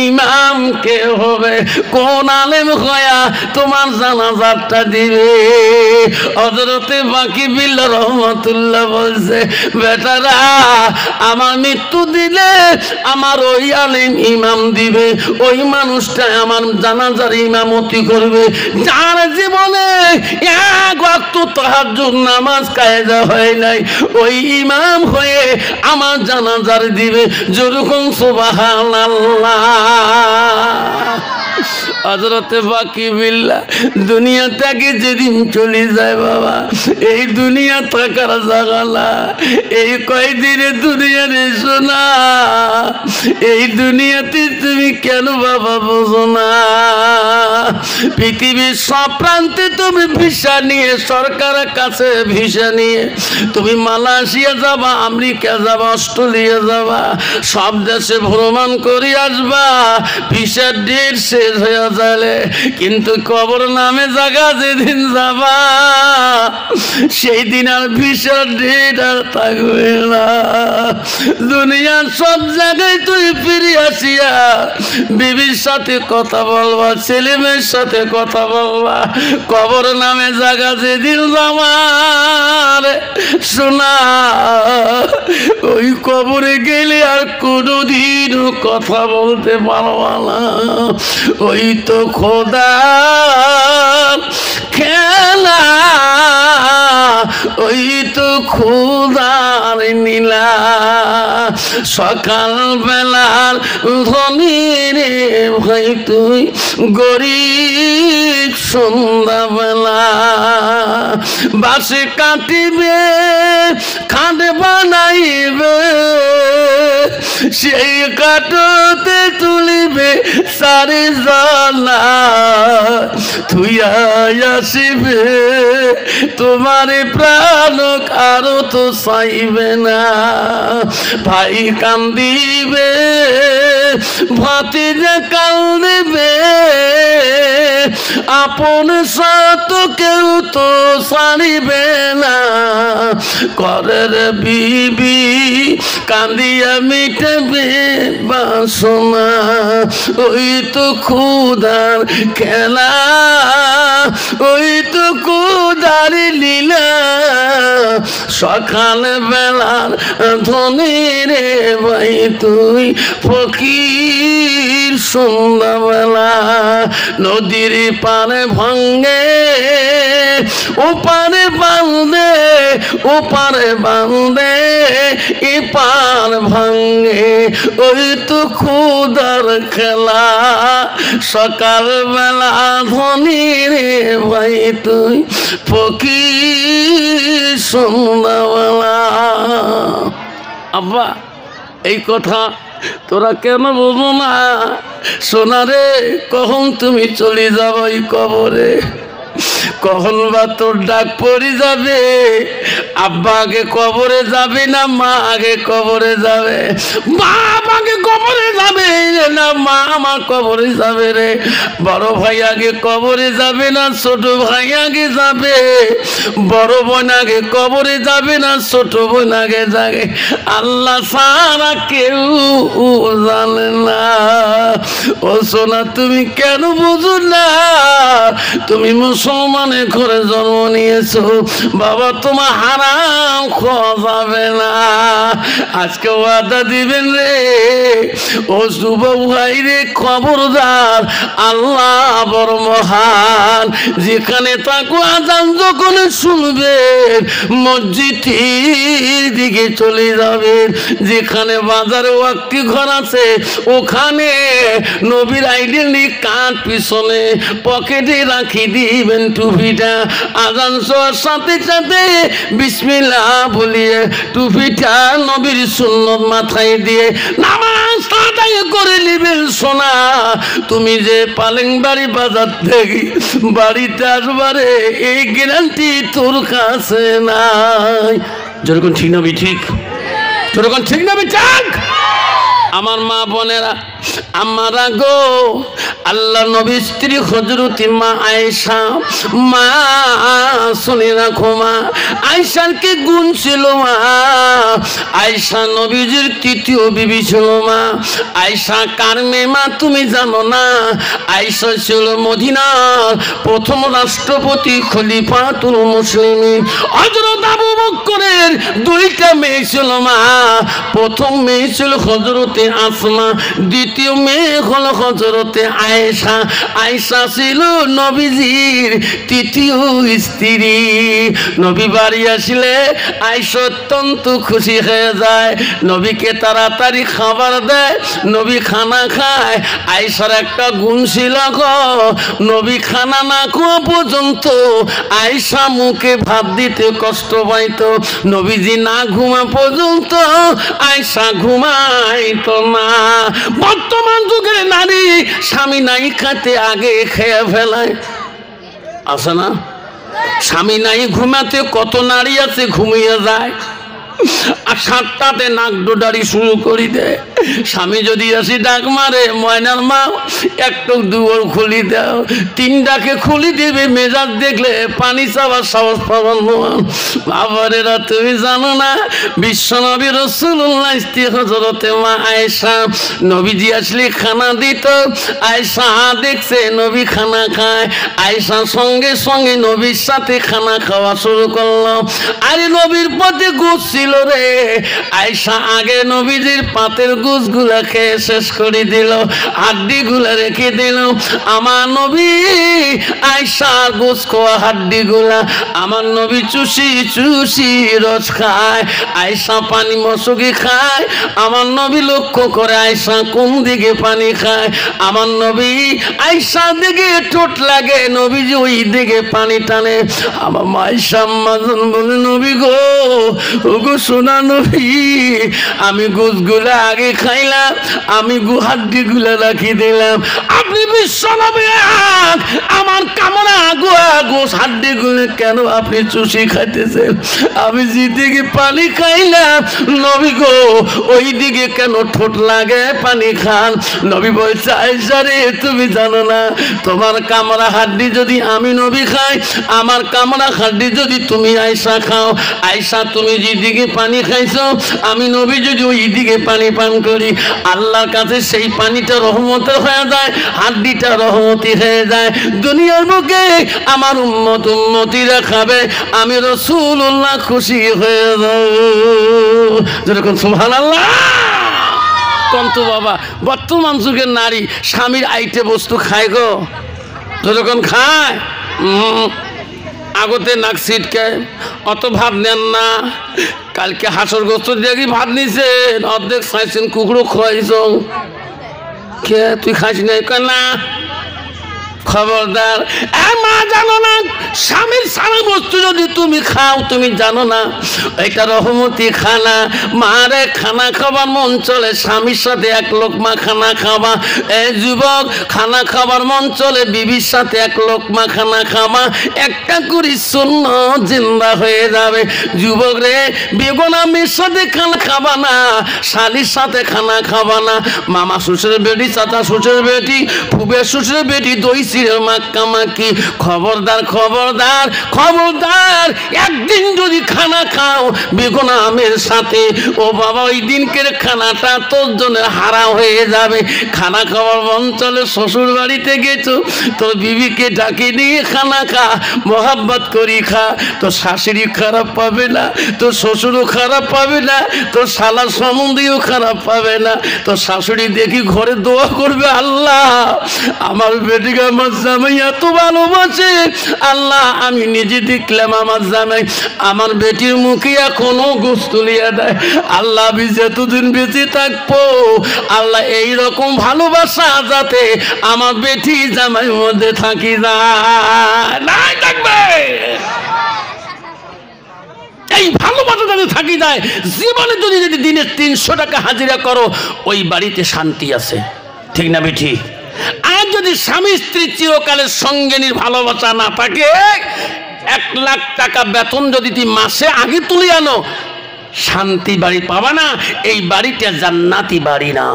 ইমাম কে হবে, কোন আলেম হয়া তোমার জানাজারটা দিবে? হযরতে বাকি বিল্লাহ রহমাতুল্লাহ বলছে, বেটারা আমার মৃত্যু দিলে আমার ওই আলেম ইমাম দিবে, ওই মানুষটা আমার জানাজার ইমামতি করবে যার জীবনে এক ওয়াক্ত তাহাজ্জুদ নামাজ কায়েদা হয় নাই, ওই ইমাম হয়ে আমার জানাজার দিবে। যেরকম সুবহানাল্লাহ। হযরতে বাকি বিল্লাহ দুনিয়া থেকে যেদিন চলে যায় বাবা, এই দুনিয়া থাকার জায়গা না, এই কয়দিনে দুনিয়ার এসো না, এই দুনিয়াতে তুমি কেন বাবা বোঝো না? পৃথিবীর সব প্রান্তে তুমি ভিসা নিয়ে, সরকারের কাছে ভিসা নিয়ে তুমি মালয়েশিয়া যাবা, আমেরিকা যাবা, অস্ট্রেলিয়া যাবা, সব দেশে ভ্রমণ করে আসবা, ভিসার ডেট শেষ হয়ে যাবে, কিন্তু কবর নামে জায়গা যেদিন যাবা সেই দিন আর ভিসার ডেট আর থাকবে না। দুনিয়ার সব জায়গায় তুই ফিরে আসিয়া বিবির সাথে কথা বলবা, ছেলে মেয়ের সাথে কথা বলবা, কবর নামে জায়গা যেদিন যাবা শোনা, ওই কবরে গেলে আর কোনোদিনও কথা বলতে পারবা না। ওই তো খোদার খেলা, ওই তো খোদার নীলা। সকাল বেলার ধনী রে ভাই তুই গরিব, সন্ধ্যাবেলা বাসে কাটিবে, খাট বানাইবে, সেই কাটতে তুলিবে সারি জানা, তুই আসিবে তোমার প্রাণ কারো তো চাইবে না। ভাই কান্দিবে, ভাতিজা কান্দিবে, আপন সাথ কেউ তো ছাড়িবে না। ঘরের বিবি কান্দিয়া মিটবে বাসনা, ওই তো ক্ষুধার খেলা, ওই তো ক্ষুধার লীলা। সকাল বেলার ধনী রে ভাই তুই ফকির, সন্ধ্যাবেলা নদীর পারে ভাঙ্গে, ওপারে বাঁধে, ওপারে বাঁধে, এপার ভাঙ্গে, ওই তো ক্ষুধার খেলা। সকাল বেলা ধনী রে ভাই তুই ফকির, সন্ধ্যাবেলা। আব্বা এই কথা তোরা কেন বুঝো না? সোনা রে, কখন তুমি চলে যাবো এই কবরে, কখন বা তোর ডাক পড়ে যাবে? আব্বা আগে কবরে যাবে না মা আগে কবরে যাবে? বাপ আগে কবরে যাবে না মা আমার কবরে যাবে রে? বড় ভাই আগে কবরে যাবে না ছোট ভাই আগে যাবে? বড় বোন আগে কবরে যাবে না ছোট বোন আগে যাবে? আল্লাহ ছাড়া কেউ জানে না। ও সোনা, তুমি কেন বুঝো না? তুমি মুসলমানের ঘরে জন্ম নিয়েছো বাবা, তোমার হারাম খাওয়া যাবে না। আজকে ওয়াদা দিবেন রে ও যুবক ভাই রে, খবরদার, আল্লাহ বড় মহান। যেখানে থাকো আজান যখন শুনবেন মসজিদের দিকে চলে যাবেন। যেখানে বাজারে ওয়াক্তি ঘর আছে ওখানে নবীর আইডেল কাঠ পিছনে পকেটে রাখি দিবেন টুপিটা। আজান শোয়ার সাথে সাথে বিসমিল্লাহ বলিয়ে টুপিটা নবীর সুন্নত মাথায় দিয়ে নামাজ আদায় করে নেবেন। সোনা, তুমি যে পালেংবাড়ি বাজার থেকে বাড়িতে আসবারে এই গ্যারান্টি তোর কাছে নাই। যেরকম ঠিক না ঠিক, যেরকম ঠিক না ঠিক। আমার মা বোনেরা আমরা গো আল্লাহ নবী স্ত্রী হযরতে মা আয়েশা, মা শুনে রাখো মা, আয়েশার কি গুণ ছিল মা? আয়েশা নবীজির তৃতীয় বিবি ছিল মা। আয়েশা কার মেয়ে মা তুমি জানো না? আয়েশা ছিল মদিনার প্রথম রাষ্ট্রপতি খলিফাতুল মুসলিমিন হযরত আবু বকরের দুইটা মেয়ে ছিল মা। প্রথম মেয়ে ছিল হযরতে আসমা, দ্বিতীয় মেয়ে হলো হযরতে আয়েশা। আয়েশা ছিল নবীজির তৃতীয় স্ত্রী। নবী বাড়ি আসলে আয়েশা অত্যন্ত খুশি হয়ে যায়, নবীকে তাড়াতাড়ি খাবার দেয়, নবী খানা খায়। আয়েশার একটা গুণ ছিল গো, নবী খানা না খাওয়া পর্যন্ত আয়েশা মুখে ভাত দিতে কষ্ট পাইতো। নবীজি না ঘুমা পর্যন্ত আয়েশা ঘুমাইতো না। বর্তমান যুগের নারী স্বামী নাই খাতে আগে খেয়ে ফেলায়, আছে না? স্বামী নাই ঘুমাতে কত নারী আছে ঘুমিয়ে যায়, আর 7টাতে নাক ডোডারি শুরু করি দেয়। স্বামী যদি আসি ডাক মারে, ময়নার মা একটু দুয়ার খুলি দাও, 3টাকে খুলি দেবে, মেজাজ দেখলে পানি চাওয়ার সাহস পাবার নয়। বাবারেরা তুমি জানো না, বিশ্বনবী রাসূলুল্লাহ স্ত্রী হযরতে মা আয়েশা, নবীজি আসলে খানা দিত। আয়েশা দেখছে নবী খানা খায়, আয়েশা সঙ্গে সঙ্গে নবীর সাথে খানা খাওয়া শুরু করলো। আরে নবীর পথে গোশ ছিল রে, আয়েশা আগে নবীজির পাতের গোশগুলা খেয়ে শেষ করে দিল, হাড্ডিগুলা রেখে দিল। আমার নবী আয়েশা গোশ খাওয়া হাড্ডিগুলা আমার নবী চুষি চুষি রস খায়, আয়েশা পানি মশকি খায়। আমার নবী লক্ষ্য করে আয়েশা কোন দিকে পানি খায়, আমার নবী আয়েশার দিকে ঠোঁট লাগে, নবীজি ওই দিকে পানি টানে। আমার মা আয়েশা আম্মাজান বলে, নবী গো, ওগো সোনা নবী, আমি গোশগুলা আগে খাইলাম, আমি হাড্ডিগুলা রাখি দিলাম। আপনি বিশ্ব নবী, আমার কামনা গোশ হাড্ডিগুলো কেন আপনি চুষি খাইতেছেন? আমি যেদিকে পানি খাইলাম নবী গো, ওই দিকে কেন ঠোঁট লাগে পানি খান? নবী বলছে, আয়েশা রে তুমি জানো না, তোমার কামড়া হাড্ডি যদি আমি নবী খাই, আমার কামড়া হাড্ডি যদি তুমি আয়েশা খাও, আয়েশা তুমি যেদিকে পানি খাইছো, আমি নবী যদি ওই দিকে পানি পান করি, আল্লাহর কাছে সেই পানিটা রহমতের হয়ে যায়, হাড্ডিটা রহমতি হয়ে যায়। দুনিয়ার বুকে আমার উম্মতিরা খাবে, আমি রাসূলুল্লাহ খুশি হয়ে যাব। যেরকম সুবহানাল্লাহ। কন্ত বাবা, বর্তমান যুগের নারী স্বামীর আইটে বস্তু খায় গো, যখন খায় আগতে নাক ছিটকায়, অত ভাত নেন না। কালকে হাঁসের গোস্ত দেখি ভাত নিছেন, অর্ধেক চাইছেন কুকুরও খাইছ, কে তুই খাইস নাই? না, খবরদার। মা জানো না, স্বামীর সারা বস্তু যদি তুমি খাও, তুমি জানো না এটা রহমতি খানা। মারে খানা খাবার মন চলে, স্বামীর সাথে এক লোকমা খানা খাবা। এই যুবক, খানা খাবার মন চলে, বিবির সাথে এক লোকমা খানা খাবা, একটা করে সুন্নাত জিন্দা হয়ে যাবে। যুবক রে, বেগনা মেয়ের সাথে খানা খাবা না, শালির সাথে খানা খাবা না, মামা শ্বশুরের বেটি, চাচা শ্বশুরের বেটি, ফুবের শ্বশুরের বেটি, দই চিড়ে মাখামাখি। খবরদার খবরদার খবরদার, একদিন যদি খানা খাও বেগুনা আমের সাথে, ও বাবা ওই দিনকের খানাটা তোর জন্য হারাম হয়ে যাবে। খানা খাওয়ার মন চলে, শ্বশুর বাড়িতে গেছো, তোর বিবিকে ডাকে নিয়ে খানা খা, মোহাব্বত করি খা, তোর শাশুড়ি খারাপ পাবে না, তোর শ্বশুরও খারাপ পাবে না, তোর শালার সম্বন্ধীও খারাপ পাবে না। তোর শাশুড়ি দেখি ঘরে দোয়া করবে, আল্লাহ আমার বেটিকে আমার জামাই এত ভালোবাসে, আল্লাহ আমি নিজে দেখলাম আমার জামাই আমার বেটির মুখে এখনো গোশ তুলিয়া দেয়, আল্লাহ আমি যতদিন বেঁচে থাকবো, আল্লাহ এইরকম ভালোবাসা যাতে আমার বেটি জামাই মধ্যে থাকি যায়, নাই থাকবে, এই ভালোবাসা যাতে থাকি যায়। জীবনে যদি দিনে 300 টাকা হাজিরা করো, ওই বাড়িতে শান্তি আছে, ঠিক না বেটি? আর যদি স্বামী স্ত্রী চিরকালের সঙ্গিনীর ভালোবাসা না থাকে, 1 লাখ টাকা বেতন যদি তুমি মাসে আগে তুলে আনো, শান্তি বাড়ি পাবা না, এই বাড়িটা জান্নাতি বাড়ি না।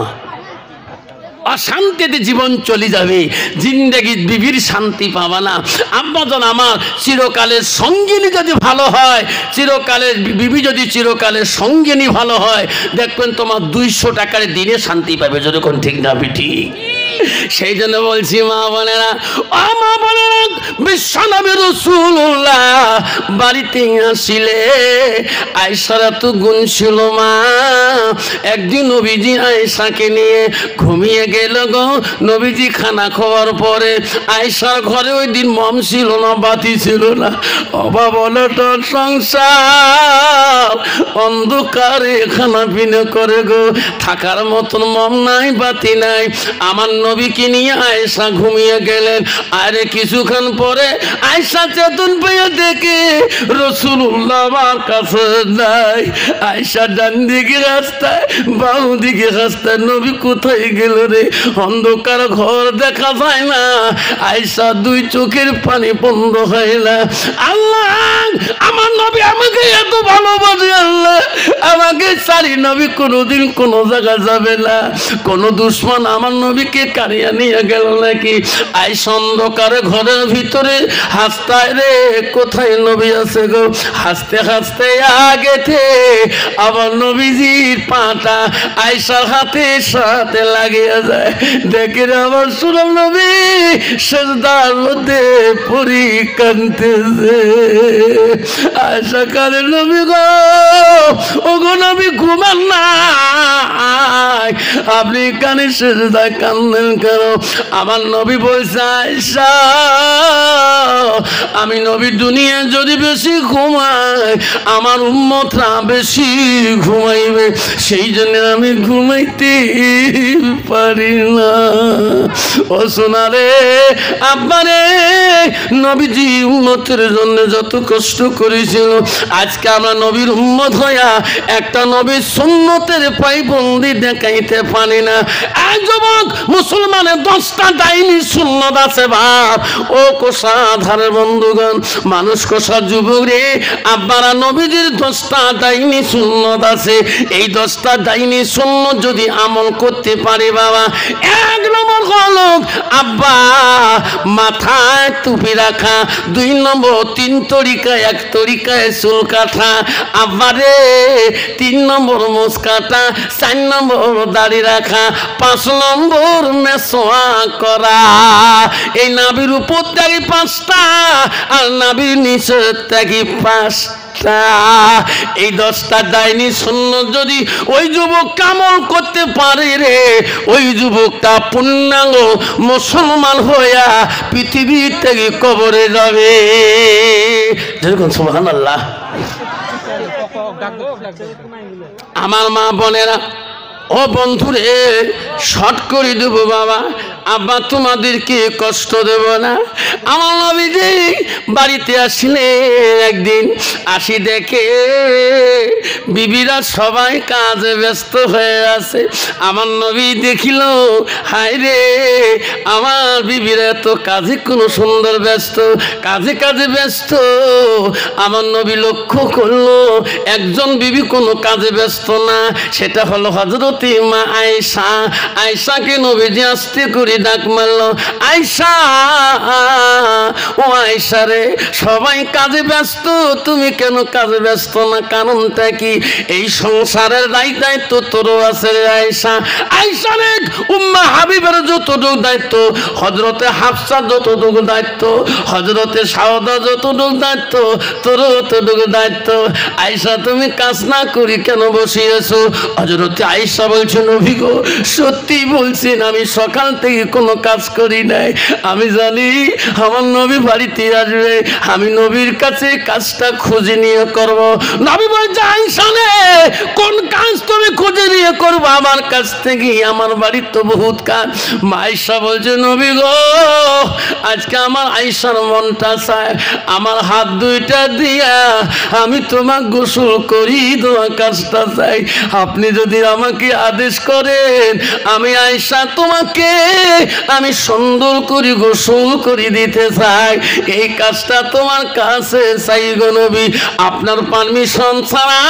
অশান্তিতে জীবন চলে যাবে, জিন্দেগি বিবির শান্তি পাবা না। আব্বাজান আমার চিরকালের সঙ্গিনী যদি ভালো হয়, চিরকালের বিবি যদি চিরকালের সঙ্গিনী ভালো হয়, দেখবেন তোমার 200 টাকার দিনে শান্তি পাবে, যতক্ষণ ঠিক না বিটি। সেই জন্য বলছি মা বোনেরা, মা বোনেরা, বিশ্বনবী রাসূলুল্লাহ বাড়িতে আসিলে আয়েশার এত গুণ ছিল মা। একদিন নবীজি আয়েশাকে নিয়ে ঘুমিয়ে গেল গো। নবীজি খানা খাওয়ার পরে আয়েশার ঘরে ওই দিন মম ছিল না, বাতি ছিল না। অভাব অনটন সংসার, অন্ধকারে খানা পিনা করে গো, থাকার মতন মম নাই, বাতি নাই। আমার নবীকে নিয়ে আয়েশা ঘুমিয়ে গেলেন। আরে কিছুক্ষণ পরে আয়েশা চেতন পেয়ে দেখে রাসূলুল্লাহ আমার কাছে নাই। আয়েশা ডান দিকে রাস্তায়, বাম দিকে রাস্তায়, নবী কোথায় গেল রে? অন্ধকার ঘর দেখা যায় না। আয়েশা দুই চোখের পানি বন্ধ হয় না। আল্লাহ, আমার নবী আমাকে এত ভালোবাসে, আল্লাহ আমাকে সারি নবী কোনোদিন কোনো জায়গায় যাবে না। কোন দুশ্মন আমার নবীকে কারিয়া নিয়ে গেল নাকি? আয়েশা অন্ধকারে ঘরের ভিতরে হাসতায় রে, কোথায় নবী আছে গো? হাসতে হাসতে আগেতে আমার নবীজির পাটা আয়েশার হাতের সাথে লাগিয়ে যায়। দেখে আমার সুরাম নবী সেজদার মধ্যে পড়ি কাঁদতেছে। আয়েশা কাঁদে, নবী গো, ও গো নবী ঘুমান না, আপনি কানে সেজদায় কাঁদেন কেন? আমার নবী বলছে, আয়েশা আমি নবী দুনিয়া যদি বেশি ঘুমাই, আমার উম্মতরা বেশি ঘুমাইবে, সেই জন্য আমি ঘুমাইতে পারি না। ও সোনা রে, আব্বারে, নবীজি উম্মতের জন্য যত কষ্ট করেছিল, আজকে আমরা নবীর উম্মত হইয়া একটা নবীর সুন্নতের পায়বন্দি দেখাইতে পারি না। এক যুবক, মুসলমানের 10টা ডাইনি সুন্নত আছে বাপ। ও কোষাধারের বন্ধুগণ, মানুষ কোষা যুবক রে, আব্বারা নবীজির 10টা ডাইনি সুন্নত আছে। এই 10টা ডাইনি সুন্নত যদি আমল করতে পারে বাবা, 1 নম্বর হলো আব্বা মাথায় টুপি রাখা, 2 নম্বর 3 তরিকায় 1 তরিকায় চুল কাটা, আব্বারে 3 নম্বর মোছ কাটা, 4 নম্বর দাড়ি রাখা, 5 নম্বর মেসোয়া করা। এই নাভির উপর থেকে 5টা আর নাভির নিচে থেকে 5টা। এই 10টা ডাইনি সুন্নত যদি ওই যুবক কামল করতে পারে রে, ওই যুবকটা পূর্ণাঙ্গ মুসলমান হইয়া পৃথিবী থেকে কবরে যাবে। যেরকম সুবহানাল্লাহ। আমার মা বোনেরা, ও বন্ধুরে, শর্ট করে দেবো বাবা, আব্বা তোমাদেরকে কষ্ট দেব না। আমার নবীজি বাড়িতে আসলে একদিন আসি দেখে বিবিরা সবাই কাজে ব্যস্ত হয়ে আছে। আমার নবী দেখিল, হায় রে, আমার বিবিরা এত কাজে কোনো সুন্দর ব্যস্ত, কাজে কাজে ব্যস্ত। আমার নবী লক্ষ্য করলো একজন বিবি কোনো কাজে ব্যস্ত না, সেটা হলো হযরত মা আয়েশা। আয়েশাকে নবীজি আস্তে করে ডাক মারলো, আয়েশা, ও আয়েশা রে, সবাই কাজে ব্যস্ত, তুমি কেন কাজে ব্যস্ত না? কারণটা কি? এই সংসারের দায়িত্ব তোরও আছে রে আয়েশা। আয়েশা রে, উম্মা হাবিবের যতটুকু দায়িত্ব, হযরতে হাফসা যতটুকু দায়িত্ব, হযরতে সাউদা যতটুকু দায়িত্ব, তোরও ততটুকু দায়িত্ব। আয়েশা, তুমি কাজ না করি কেন বসিয়েছো? হযরতে আয়েশা বলছে, নবী গো, সত্যি বলছেন, আমি সকাল থেকে কোনো কাজ করি নাই। আমি জানি আমার নবী বাড়িতে আসবে, আমি নবীর কাছে কাজটা খুঁজে নিয়ে করব। নবী বলছে, আয়েশা রে, কোন কাজ তুমি খুঁজে নিয়ে করবো? আমার কাছ থেকে, আমার বাড়ির তো বহুত কাজ। মা আয়েশা বলছে, নবী গো, আজকে আমার আয়েশার মনটা চায় আমার হাত দুইটা দিয়া আমি তোমার গোসল করি, তোমার কাজটা চাই। আপনি যদি আমাকে আদেশ করেন, আমি আয়েশা তোমাকে আমি সুন্দর করে গোসল করে দিতে চাই, এই কাজটা তোমার কাছে চাই গো নবী। আপনার পারমিশন ছাড়া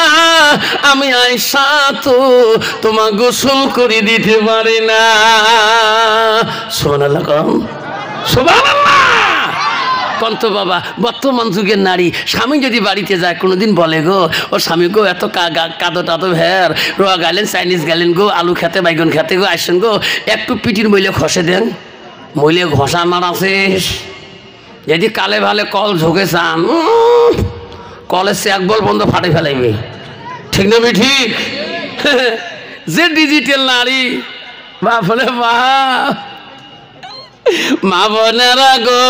আমি আয়েশা তো তোমার গোসল করে দিতে পারি না। সুবহানাল্লাহ কম, সুবহানাল্লাহ কন্ত বাবা। বর্তমান যুগের নারী স্বামী যদি বাড়িতে যায় কোনোদিন বলে গো ও স্বামী গো এত কাদো টাদো ভের রোয়া গাইলেন চাইনিজ গাইলেন গো আলু খেতে বাইগন খেতে গো আসেন গো একটু পিটির মইলে খসে দেন, মইলে ঘষা মার আছে। যদি কালে ভালে কল ঝোঁকে চান কলের সে এক বল বন্ধ ফাটে ফেলাইবে, ঠিক না ঠিক? যে ডিজিটাল নারী বাপরে বাপ। মা বোনেরা গো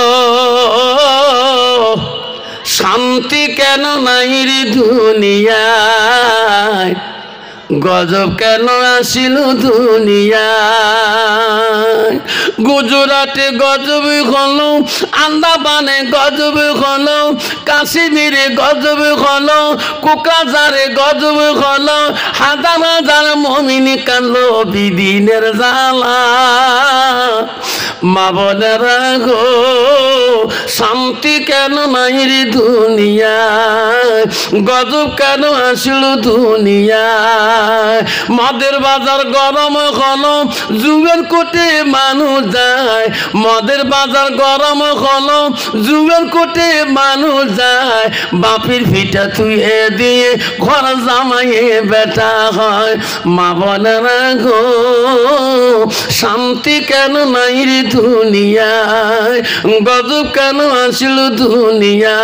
শান্তি কেন নাই রে দুনিয়ায়, গজব কেন আসিল দুনিয়ায়। গুজরাটে গজব হলো, আন্দামানে গজব হলো, কাশ্মীরে গজব হলো, কোকরাঝারে গজব হলো, হাজার হাজার মুমিন কাঁদলো বিদিনের জ্বালা। মা বোনেরা গো শান্তি কেন নাই রে দুনিয়ায়, গজব কেন আসিল দুনিয়ায়। মদের বাজার গরম হলো, যুগের কোটে মানুষ যায়, মদের বাজার গরম হলো, যুগের কোটে মানুষ যায়। বাপের ভিটা থুয়ে দিয়ে ঘর জামাইয়ে বেটা হয়। মা বোনেরা গো শান্তি কেন নাই রে দুনিয়ায়, গজব কেন আসিল দুনিয়ায়।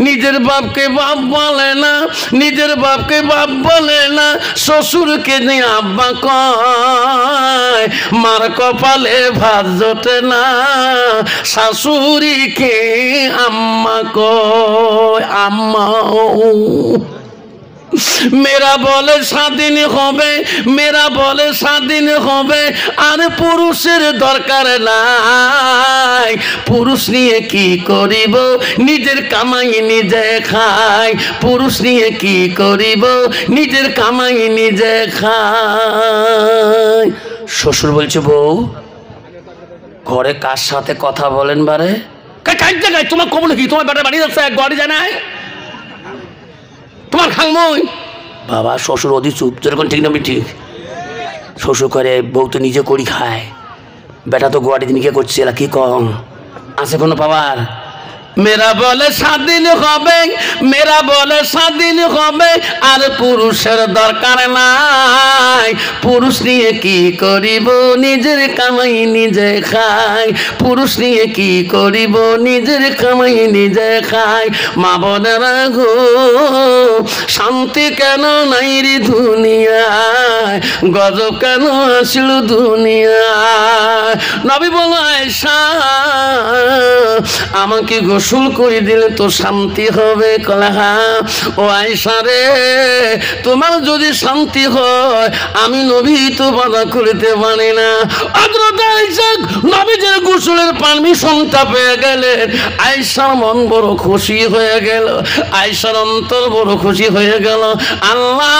নিজের বাপকে বাপ বলে না, নিজের বাপকে বাপ বলে না, শ্বশুরকে নিয়ে আব্বা কয়। মার কপালে ভাত জোটে না, শাশুড়িকে আম্মা কয় আম্মা। মেয়েরা বলে স্বাধীন হবে, মেয়েরা বলে স্বাধীন হবে, আর পুরুষের দরকার নাই। পুরুষ নিয়ে কি করিব, নিজের কামাই নিজে খাই। পুরুষ নিয়ে কি করিব, নিজের কামাই নিজে খাই। শ্বশুর বলছে বউ ঘরে কার সাথে কথা বলেন বারে, তোমার কবল কি, তোমার বেটার বাড়ি যাচ্ছে গাড়ি যায় নাই, তোমার খালমই বাবা। শ্বশুর অধি চুপ, যেরকম ঠিক না ঠিক। শ্বশুর করে বউ তো নিজে করি খায়, বেটা তো গোয়াটি দিন কে করছে, এরা কি কম আছে কোনো পাওয়ার। মেয়েরা বলে স্বাধীন হবে, মেয়েরা বলে স্বাধীন হবে, আর পুরুষের দরকার নাই। পুরুষ নিয়ে কি করিব, নিজের কামাই নিজে খাই। পুরুষ নিয়ে কি করিব, নিজের কামাই নিজে খাই। মা বোনেরা গো শান্তি কেন নাই রে দুনিয়ায়, গজব কেন আসিল দুনিয়ায়। নবী বলো আয়েশা আমাকে গোসল করে দিলে তো শান্তি হবে। কলাহা ও আয়েশা রে তোমার যদি শান্তি হয় আমি নবী তো বাধা করতে পারি না। হযরত আয়েশা নবীর গোসলের পারমিশনটা পেয়ে গেলেন। আয়েশার মন বড় খুশি হয়ে গেল, আয়েশার অন্তর বড় খুশি হয়ে গেল। আল্লাহ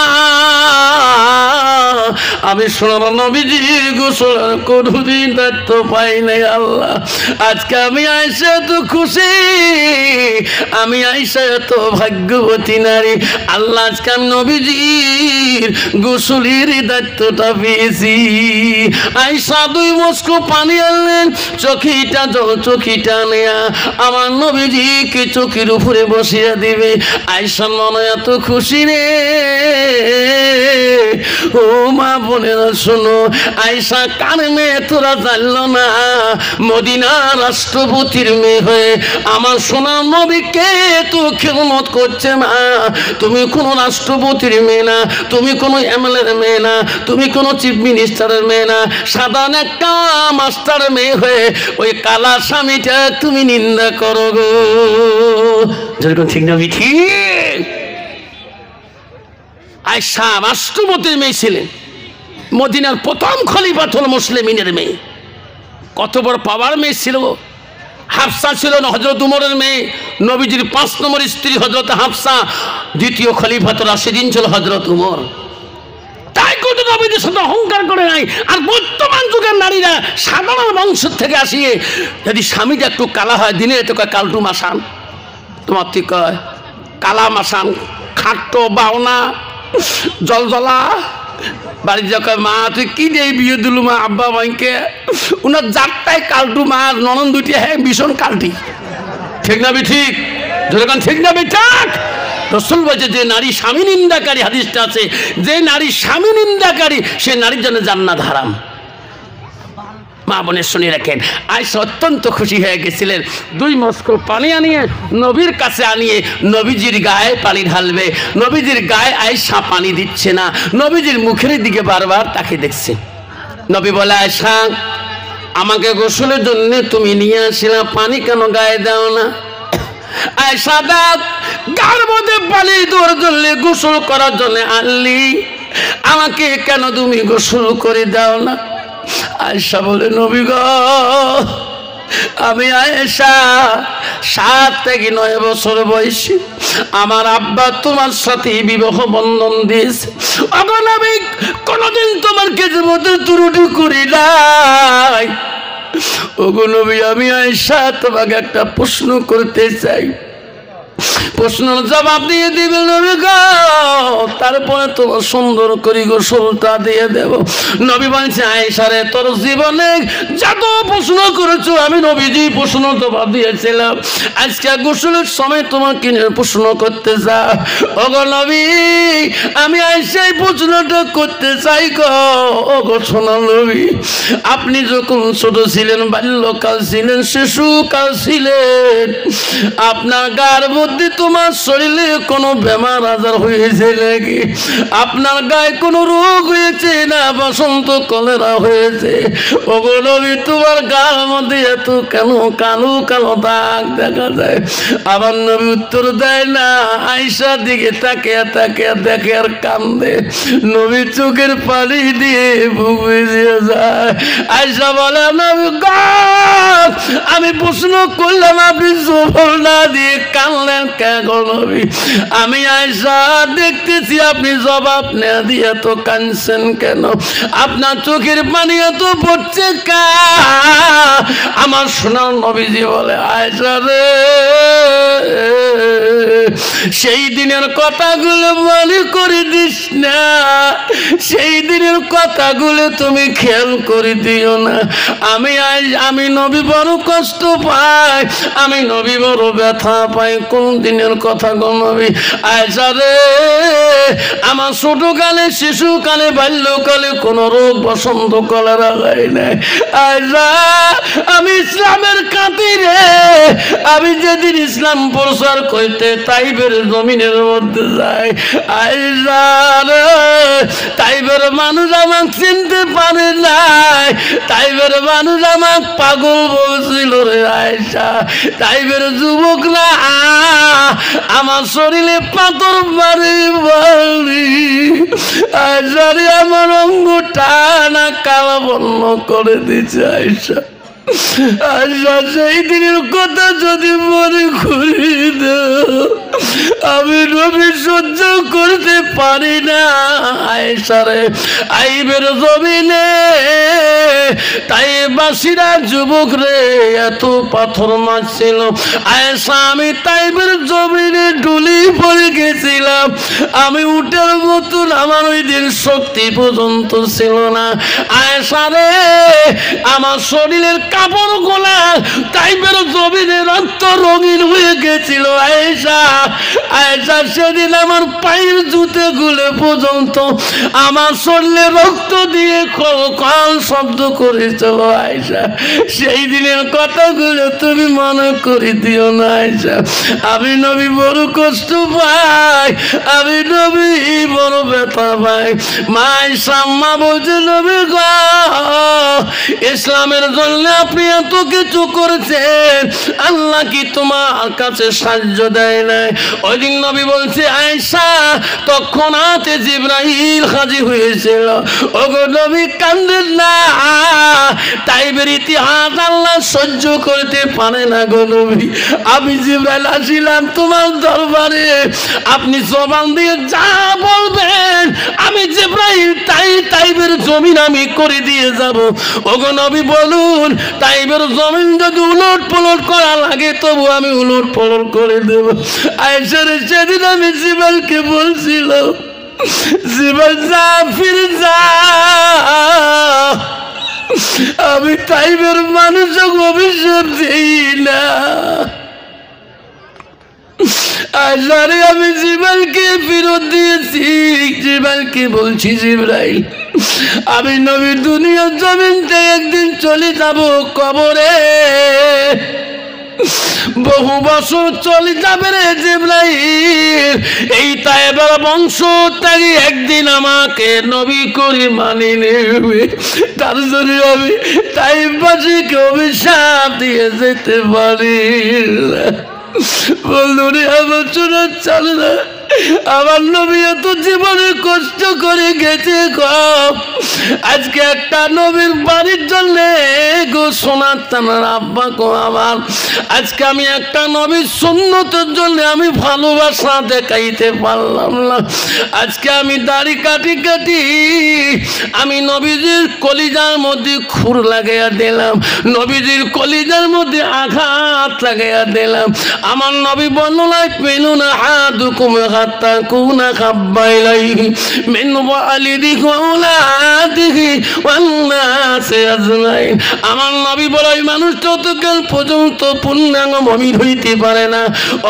আমি সোনার নবীজি গোসলের কোনদিন দায়িত্ব পাই নাই। আল্লাহ আজকে আমি আয়েশা তো খুশি, আমি আয়েশা এত ভাগ্যবতী নারী। আল্লাহ আজকে আমি নবীজির গোসলের দায়িত্বটা পেয়েছি। আয়েশা 2 মস্কো পানি আনলেন, চকিটা জল চকিটা নেয়া আমার নবীজিকে চকির উপরে বসিয়ে দিবে। আয়েশার মনে এত খুশি রে। ও মা বোনেরা শোনো, আয়েশা কার মেয়ে তোরা জানলো না? মদিনা রাষ্ট্রপতির মেয়ে হয়ে আমার সোনার নবীকে তো খেদমত করছে না। তুমি কোনো রাষ্ট্রপতির মেয়ে না, তুমি কোনো এমএলএর মেয়ে না, তুমি কোনো চিফ মিনিস্টারের মেয়ে না, সাধারণ একটা মাস্টার মেয়ে হয়ে ওই কালা স্বামীটা তুমি নিন্দা করো গো। যেরকম ঠিক না ঠিক? আয়েশা রাষ্ট্রপতির মেয়ে ছিলেন, মদিনার প্রথম খলিফাতুল মুসলিমিনের মেয়ে। কত বড় পাওয়ার মেয়ে ছিল। হাফসা ছিল হযরত উমরের মেয়ে, নবীজির 5 নম্বর স্ত্রী হযরত হাফসা। দ্বিতীয় খলিফাতুর রাশিদিন ছিল হযরত উমর। তাই কত নবীদের সাথে অহংকার করে নাই। আর বর্তমান যুগের নারীরা সাধারণ বংশ থেকে আসিয়ে যদি স্বামীটা একটু কালা হয় দিনে তো কয় কালটু মাসান, তোমার ঠিক কয় কালা মাসান, খাট্টো বাওনা জলজলা। বাড়ি যখন মা তুই কি দিয়ে বিয়ে দিলু মা আব্বা মাইকে, উনার যারটাই কালটু মা ননন দুটি হ্যাঁ ভীষণ কালটি। ঠিক না বি ঠিক? যখন ঠিক না বি ঠিক? রাসূল বলেছে যে নারী স্বামী নিন্দাকারী, হাদিসটা আছে, যে নারী স্বামী নিন্দাকারী সে নারীর জন্য জান্নাত হারাম। মা বোনের শুনে রাখেন, আয়েশা অত্যন্ত খুশি হয়ে গেছিলেন। 2 মস্কল পানি আনিয়ে নবীর কাছে আনিয়ে নবীজির গায়ে পানি ঢালবে। নবীজির গায়ে আয়েশা পানি দিচ্ছে না, নবীজির মুখের দিকে বারবার তাকে দেখছে। নবী বলে, আয়েশা আমাকে গোসলের জন্য তুমি নিয়ে আসলে পানি কেন গায়ে দাও না? আয়েশা দাও গার মধ্যে পানি দেওয়ার জন্য গোসল করার জন্য আনলি, আমাকে কেন তুমি গোসল করে দাও না? আয়েশা বলে, নবী গো আমি আয়েশা 7 থেকে 9 বছর বয়সী, আমার আব্বা তোমার সাথে বিবাহ বন্ধন দিয়েছে। ওগো নবী কোনদিন তোমার কাছে মধ্যে ত্রুটি করি নাই। ওগো নবী আমি আয়েশা তোমাকে একটা প্রশ্ন করতে চাই, প্রশ্নের জবাব দিয়ে দিবে নবী গো, তারপরে তোমার সুন্দর করে গোসলটা দিয়ে দেব। নবী বলছে, আয়েশা রে তোর জীবনে যত প্রশ্ন করেছো আমি নবীজি প্রশ্ন জবাব দিয়েছিলাম, আজকে গোসলের সময় তোমাকে নিয়ে প্রশ্ন করতে চাই। ওগো নবী আমি আয়েশাই প্রশ্নটা করতে চাই গো। ওগো শোনো নবী, আপনি যখন ছোট ছিলেন, বাল্যকাল ছিলেন, শিশুকাল ছিলেন, আপনার গার মধ্যে তোমার শরীরে কোনো বেমার আজার হয়েছে নাকি? আপনার গায়ে কোনো রোগ হয়েছে না বসন্ত কলেরা হয়েছে? ওগো নবী তোমার গার মধ্যে এত কেন কালো কালো দাগ দেখা যায়? আবার নবী উত্তর দেয় না, আয়েশার দিকে তাকিয়ে তাকিয়ে দেখে আর কান্দে। নবী চোখের পানি দিয়ে বুক ভিজিয়ে যায়। আয়েশা বলে, নবী গো আমি প্রশ্ন করলাম আপনি জবাব না দিয়ে কানলেন কেন নবী? আমি আয়েশা দেখতেছি আপনি জবাব না দিয়ে তো কাঁদছেন কেন? আপনার চোখের পানি এত পড়ছে কা? আমার সোনার নবীজি বলে, আয়েশা রে সেই দিনের কথাগুলো মনে করে দিস না, সেই দিনের কথাগুলো তুমি খেয়াল করে দিও না। আমি নবী বড় কষ্ট পাই, আমি নবী বড় ব্যথা পাই। কোন দিনের কথা গো নবী? আয়েশা রে আমার ছোটকালে, শিশুকালে, বাল্যকালে কোন রোগ বসন্ত কলেরা হয় নাই। আয়েশা আমি ইসলামের খাতিরে আমি যেদিন ইসলাম প্রচার করতে তাইবের জমিনের মধ্যে যাই, আয়েশা রে তাইবের মানুষ আমাকে চিনতে পারে নাই, তাইবের মানুষ আমাকে পাগল বলছিল রে আয়েশা। তাইবের যুবকরা আমার শরীরে পাথর মারি বলি, আয়েশা রে আমার অঙ্গটা না কালো বর্ণ করে দিচ্ছে আয়েশা। আয়েশা সেই দিনের কথা যদি মনে করি আমি নবী সহ্য করতে পারি না। আয়েশা রে আইবের জমিনে তাই বাসীরা যুবক রে এত পাথর মারছিল। আয়েশা আমি তাইবের জমিনে ডুলি পড়ে গেছিলাম, আমি উটের মতন আমার ওই দিন শক্তি পর্যন্ত ছিল না। আয়েশা রে আমার শরীরের কাপড় গোলা তাইবের জমিনে রক্ত রঙিন হয়ে গেছিল। আয়েশা সেদিন আমার পায়ের জুতে গুলে পর্যন্ত আমার শরীরে রক্ত দিয়ে কল শব্দ করেছিল। আয়েশা সেই দিনের কথাগুলো তুমি মনে করে দিও না আয়েশা। আমি নবী বড় কষ্ট পাই, আমি নবী বড় ব্যথা পাই। মা আয়েশা মা বলছে, নবী গো ইসলামের জন্য আপনি এত কিছু করেছেন, আল্লাহ কি তোমার কাছে সাহায্য দেয় নাই? ওই দিন নবী বলছে, আয়েশা তখন হাতে জিবরাইল হাজির হয়েছিল। ওগো নবী কান্দেন না, তাইবের ইতিহাস আল্লাহ সহ্য করতে পারে না গো নবী। আমি জিবরাইল আসিলাম তোমার দরবারে, আপনি জবান দিয়ে যা বলবেন আমি জিবরাইল তাই তাইবের জমিন আমি করে দিয়ে যাব। ওগো নবী বলুন, তাইবের জমিন যদি উলট পালট করা লাগে তবু আমি উলট পালট করে দেব। আয়েশা রে সেদিন আমি জিবালকে বলছিলাম, জিবাল যা, ফিরে যা, আমি তাইবের মানুষকে অভিশাপ দিই না। আশারে আমি জিবালকে ফেরত দিয়েছি। জিবালকে বলছি, জিবরাইল আমি নবীর দুনিয়ার জমিনতে একদিন চলে যাব কবরে, বহু বছর চলে যাবে রে জিবরাইল। এই তাইবের বংশ ত্যাগী একদিন আমাকে নবী করে মানি নেবে, তার জন্য আমি তাইববাসীকে অভিশাপ দিয়ে যেতে পারি। বন্ধুরে আমার চুরা চলে না, আমার নবী এত জীবনে কষ্ট করে গেছে কম। আজকে একটা নবীর বাড়ির জন্য গো সোনার তানার আব্বা গো আমার, আজকে আমি একটা নবীর সুন্নতের জন্য আমি ভালোবাসা দেখাইতে পারলাম না। আজকে আমি দাড়ি কাটি কাটি আমি নবীজির কলিজার মধ্যে খুর লাগাইয়া দিলাম, নবীজির কলিজার মধ্যে আঘাত লাগাইয়া দিলাম। আমার নবী বর্ণনায় পেলু না হাদুকুম হাত্তা কুনা খাব্বা ইলাইহি মিন ওয়ালিদিহি ওয়া আওলাদিহি ওয়ান নাসি আজমাইন। আমার নবী বলে মানুষ ততক্ষণ পর্যন্ত পূর্ণাঙ্গ মুমিন হইতে পারে না,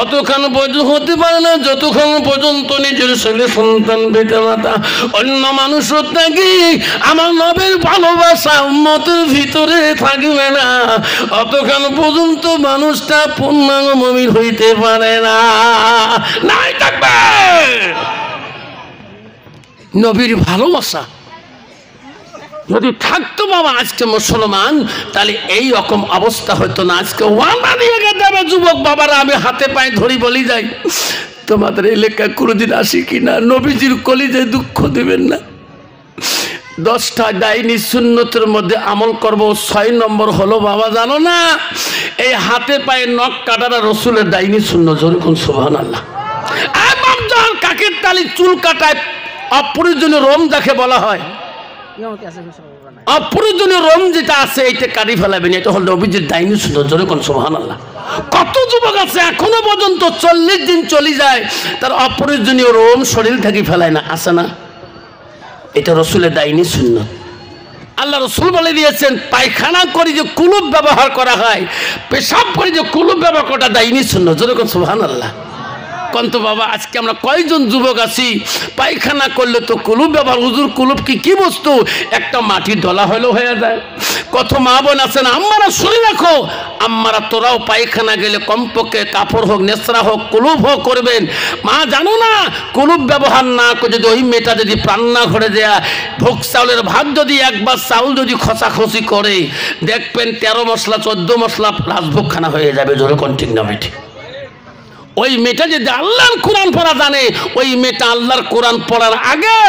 অতক্ষণ পর্যন্ত হতে পারে না যতক্ষণ পর্যন্ত নিজের ছেলে সন্তান পিতা মাতা অন্য মানুষের থাকি আমার নবীর ভালোবাসা উম্মতের ভিতরে থাকবে না, অতক্ষণ পর্যন্ত মানুষটা পূর্ণাঙ্গ মুমিন হইতে পারে না। নাই থাকবে নবীর ভালোবাসা যদি থাকতো বাবা আজকে মুসলমান, তাহলে এই রকম অবস্থা হতো না। আজকে ওয়ানা দিয়ে গেছে যুবক বাবারা, আমি হাতে পায়ে ধরি বলি যাই তোমাদের এলাকা কোনোদিন আসি কিনা, নবীজির কলিজায় দুঃখ দিবেন না। 10টা ডাইনি সুন্নতের মধ্যে আমল করব, 6 নম্বর হলো বাবা জানো না, এই হাতে পায়ে নখ কাটাটা রসুলের ডাইনি সুন্নত। যেরকম সুবহানাল্লাহ। কাকের তালি চুল কাটায় অপ্রয়োজনীয় রোম যাকে বলা হয়, অপ্রয়োজনীয় রোম যেটা আছে এইটা কাটি ফেলাবেন, এটা হল নবীজির ডাইনি সুন্নত। যেরকম সুবহানাল্লাহ। কত যুবক আছে এখনো পর্যন্ত 40 দিন চলে যায় তার অপ্রয়োজনীয় রোম শরীর থেকে ফেলায় না, আছে না? এটা রসুলের ডাইনি সুন্নত। আল্লাহ রসুল বলে দিয়েছেন পায়খানা করে যে কুলুপ ব্যবহার করা হয়, পেশাব করে যে কুলুপ ব্যবহার করা ডাইনি সুন্নত। যেরকম সুবহানাল্লাহ। কন্ত বাবা আজকে আমরা কয়জন যুবক আছি পায়খানা করলে তো কুলুপ ব্যবহার, হুজুর কুলুপ কি বস্তু? একটা মাটির ডলা হলেও হয়ে যায়। কত মা বোন আছেন আম্মারা শুনে রাখো, আম্মারা তোরাও পায়খানা গেলে কমপক্ষে কাপড় হোক নেসরা হোক কুলুপ হোক করবেন। মা জানো না কুলুপ ব্যবহার না করে যদি ওই মেয়েটা যদি রান্না ঘরে দেয়া ভোগ চাউলের ভাত যদি একবার চাউল যদি খসাখসি করে দেখবেন 13 মশলা 14 মশলা রাজভোগ খানা হয়ে যাবে। যেরকম ঠিক না বেঠিক? ওই মেয়েটা যদি আল্লাহর কোরআন পড়া জানে, ওই মেয়েটা আল্লাহর কোরআন পড়ার আগে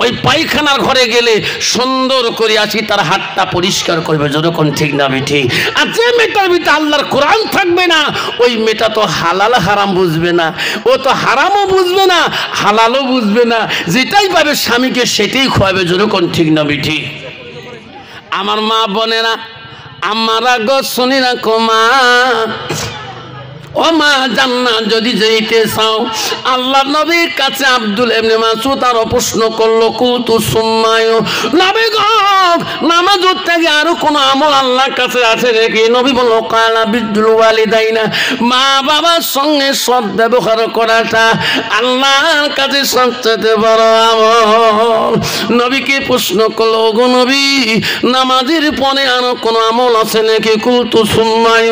ওই পায়খানার ঘরে গেলে সুন্দর করে আসি তার হাতটা পরিষ্কার করবে। যেরকম ঠিক না বেঠি? আর যে মেয়েটার ভিতরে আল্লাহর কোরআন থাকবে না ওই মেয়েটা তো হালাল হারাম বুঝবে না, ও তো হারামও বুঝবে না হালালও বুঝবে না, যেটাই পাবে স্বামীকে সেটাই খোয়াবে। যেরকম ঠিক না বেঠি? আমার মা বোনেরা আমারা গো শুনি রাখো মা, ও মা জান্নাত যদি যেতে চাও আল্লাহ নবীর কাছে আব্দুল ইবনে মাসউদ আরো প্রশ্ন করলো কুলতু সুম্মায়, নবী গো নামাজের থেকে আরো কোন আমল আল্লাহর কাছে আছে নাকি? নবী বলল কালা বিদ্রুল ওয়ালিদাইনা, মা বাবার সঙ্গে সৎ ব্যবহার করাটা আল্লাহর কাছে সবচেয়ে বড় আমল। নবীকে প্রশ্ন করলো গো নবী নামাজের পরে আরো কোন আমল আছে নাকি? কুলতু সুম্মায়,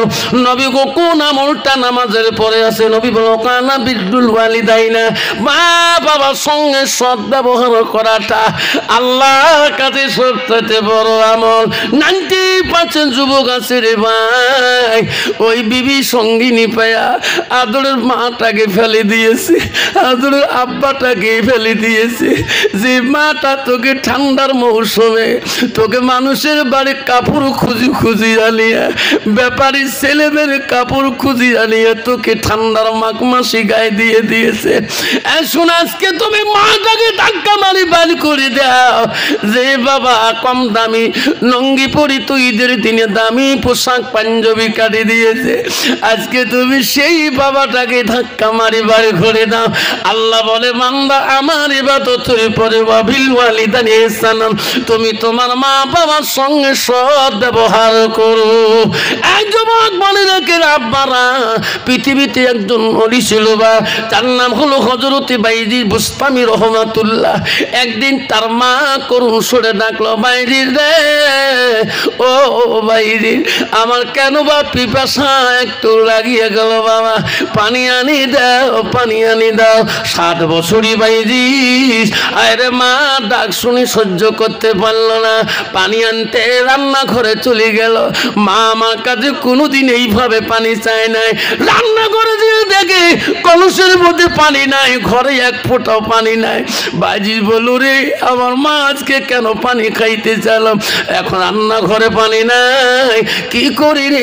নবী গো কোন আমলটা নামাজের পরে আছে? নবী বলল কানা বিদ্রুল ওয়ালিদাইনা, মা বাবার সঙ্গে সৎ ব্যবহার করাটা আল্লাহর কাছে সবচেয়ে বড় আমল। 95% যুবক আছে রে ভাই, ওই বিবি সঙ্গিনী পায়া আদরের মাটাকে ফেলে দিয়েছে, আদরের আব্বাটাকে ফেলে দিয়েছে। যে মাটা তোকে ঠান্ডার মৌসুমে তোকে মানুষের বাড়ি কাপড় খুঁজি খুঁজি আনিয়া, ব্যাপারী ছেলেমেয়ের কাপড় খুঁজি আনিয়া তোকে ঠান্ডার মাকমাসি গায়ে দিয়ে দিয়েছে। এখন আজকে তুমি মাটাকে ধাক্কা মারি বাড়ি করে দাও। যে বাবা কম দামি লঙ্গি পরিত ঈদের দিনে দামি পোশাক পাঞ্জাবি কাটে দিয়েছে, আজকে তুমি সেই বাবাটাকে ধাক্কা মারি বাড়ি করে দাও। আল্লাহ বলে বান্দা আমার ইবাদতের পরে ওয়াবিল ওয়ালিদাইনি ইহসানান, তুমি তোমার মা বাবার সঙ্গে সৎ ব্যবহার করো। এক যুবক বলে রাখে আব্বারা, পৃথিবীতে একজন ওলি ছিল বা তার নাম হলো হযরতে বাইজিদ বুস্তামি রহমাতুল্লাহ। একদিন তার মা করুণ সুরে ডাকলো, বাইজিদ রে, ও বাইজিদ, আমার কেন বা পিপাসা একটু লাগিয়ে গেল বাবা, পানি আনি দাও, পানি আনি দাও। 60 বছরই বাইজিদ আরে মা ডাক শুনি সহ্য করতে পারলো না, পানি আনতে রান্নাঘরে চলে গেল। মা আমার কাছে কোনোদিন এইভাবে পানি চায় নাই। রান্নাঘরে দিয়ে দেখে কলসের মধ্যে পানি নাই, ঘরে এক ফোঁটাও পানি নাই। বাইজিদ বলল, রে আমার মা আজকে কেন পানি খাইতে চাইলাম, এখন রান্নাঘরে পানি নাই, কি করি রে,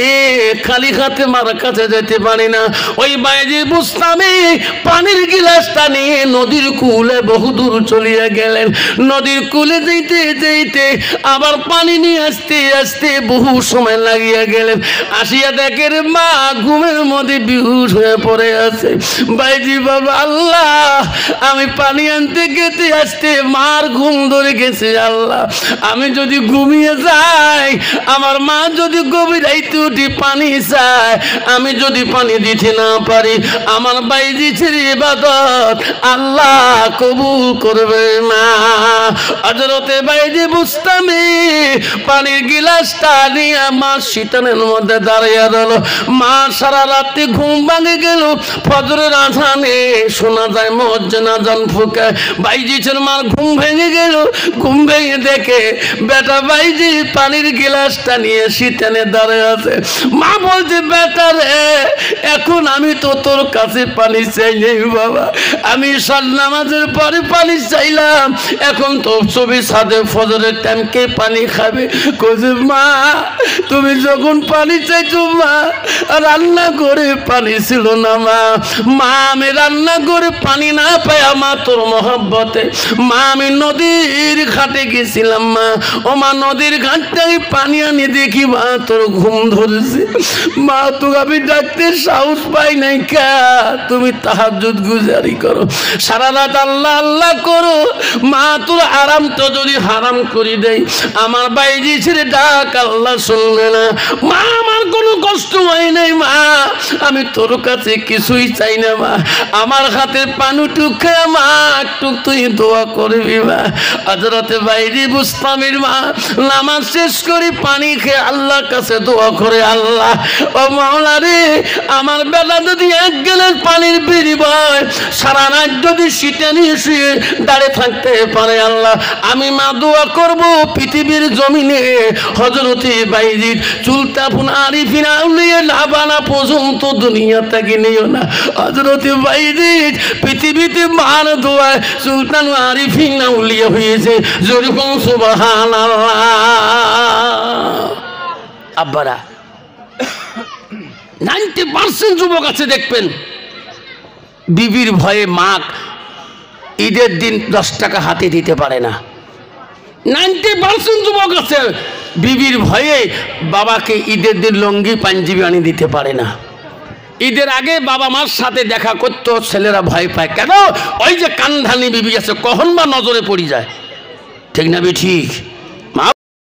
খালি হাতে মার কাছে যেতে পারি না। ওই বাইজিদ বুস্তামি পানির গিলাসটা নিয়ে নদীর কূলে বহুদূর চলিয়া গেলেন। নদীর কূলে যেতে যেতে আবার পানি নিয়ে আসতে আসতে বহু সময় লাগিয়া গেলেন। আসিয়া দেখেন মা ঘুমের মধ্যে বেহুশ হয়ে পড়ে আছে। বাইজিদ বাবা, আল্লাহ আমি পানি আনতে গেতে আসতে মার ঘুম ধরে গেছে, আল্লাহ আমি যদি ঘুমিয়ে যাই, আমার মা যদি গভীর রাইতে উঠি পানি চায়, আমি যদি পানি দিতে না পারি, আমার বাইজিদের ইবাদত আল্লাহ কবুল করবে না। হযরতে বাইজিদ বুস্তামি পানির গিলাসটা নিয়ে মা শীতানের মধ্যে দাঁড়িয়ে রইল। মা সারা রাত্রি ঘুম ভাঙে গেল। ফজরের আজানে শোনা যায় মুয়াজ্জিন আজান ফুঁকায়। বাইজিদের মার ঘুম ভেঙে গেল। ঘুম ভেঙে দেখে বেটা বাইজিদ পানির গিলাসটা নিয়ে শীতানে দাঁড়িয়ে আছে। মা বলছে, বেটা রে, এখন আমি তো তোর কাছে পানি চাইনি বাবা, আমি ঈশার নামাজের পরে পানি চাইলাম, এখন তো ছবি সাদে ফজরের টাইম কে পানি খাবে? কইছে, মা তুমি যখন পানি চাইছো মা, রান্না করে পানি ছিল না মা, মা আমি রান্না করে পানি না পায়া মা তোর মহব্বতে মা আমি নদীর ঘাটে গেছিলাম মা, ও মা নদীর ঘাটটাই পানি আনি দেখি মা তোর ঘুম ধরেছে মা, তো আমি ডাকতে সাহস পাই নাই। কা তুমি তাহাজ্জুদ গুজারি করো, সারা রাত আল্লাহ আল্লাহ করো, মা তোর আরাম তো যদি হারাম করে দেয়, আমার বাইজি ছেড়ে ডাক আল্লাহ শুনবে না। মা আমার কোনো কষ্ট হয় নাই মা, আমি তোর কাছে কিছুই চাই না মা, আমার হাতে পানুটু খেয়ে মা একটু তুই দোয়া করবি মা। হযরতে বাইজি বুস্তামির মা নামাজ শেষ করে পানি খেয়ে আল্লাহর কাছে দোয়া করে, আল্লাহ ও মাওলা রে, আমার বেলা যদি এক গ্লাস পানির বিনিময় সারা রাত যদি শীতে নিয়ে শুয়ে দাঁড়িয়ে থাকতে পারে আল্লাহ, আমি মা দোয়া করব পৃথিবীর জমিনে হযরতে বাইজিদ সুলতান আরিফিন আউলিয়া লাবানা পর্যন্ত দুনিয়া থেকে নিও না। হযরতে বাইজিদ পৃথিবীতে মান দোয়া সুলতান আরিফিন আউলিয়া হয়েছে, যেরকম সুবহানাল্লাহ। আব্বারা 90% যুবক আছে দেখবেন বিবির ভয়ে মা ঈদের দিন 10 টাকা হাতে দিতে পারে না। 90% যুবক আছে বিবির ভয়ে বাবাকে ঈদের দিন লঙ্গি পাঞ্জাবি আনি দিতে পারে না। ঈদের আগে বাবা মার সাথে দেখা করতো, ছেলেরা ভয় পায় কেন? ওই যে কানধানি বিবি আছে, কখন বা নজরে পড়ে যায়, ঠিক না? ঠিক।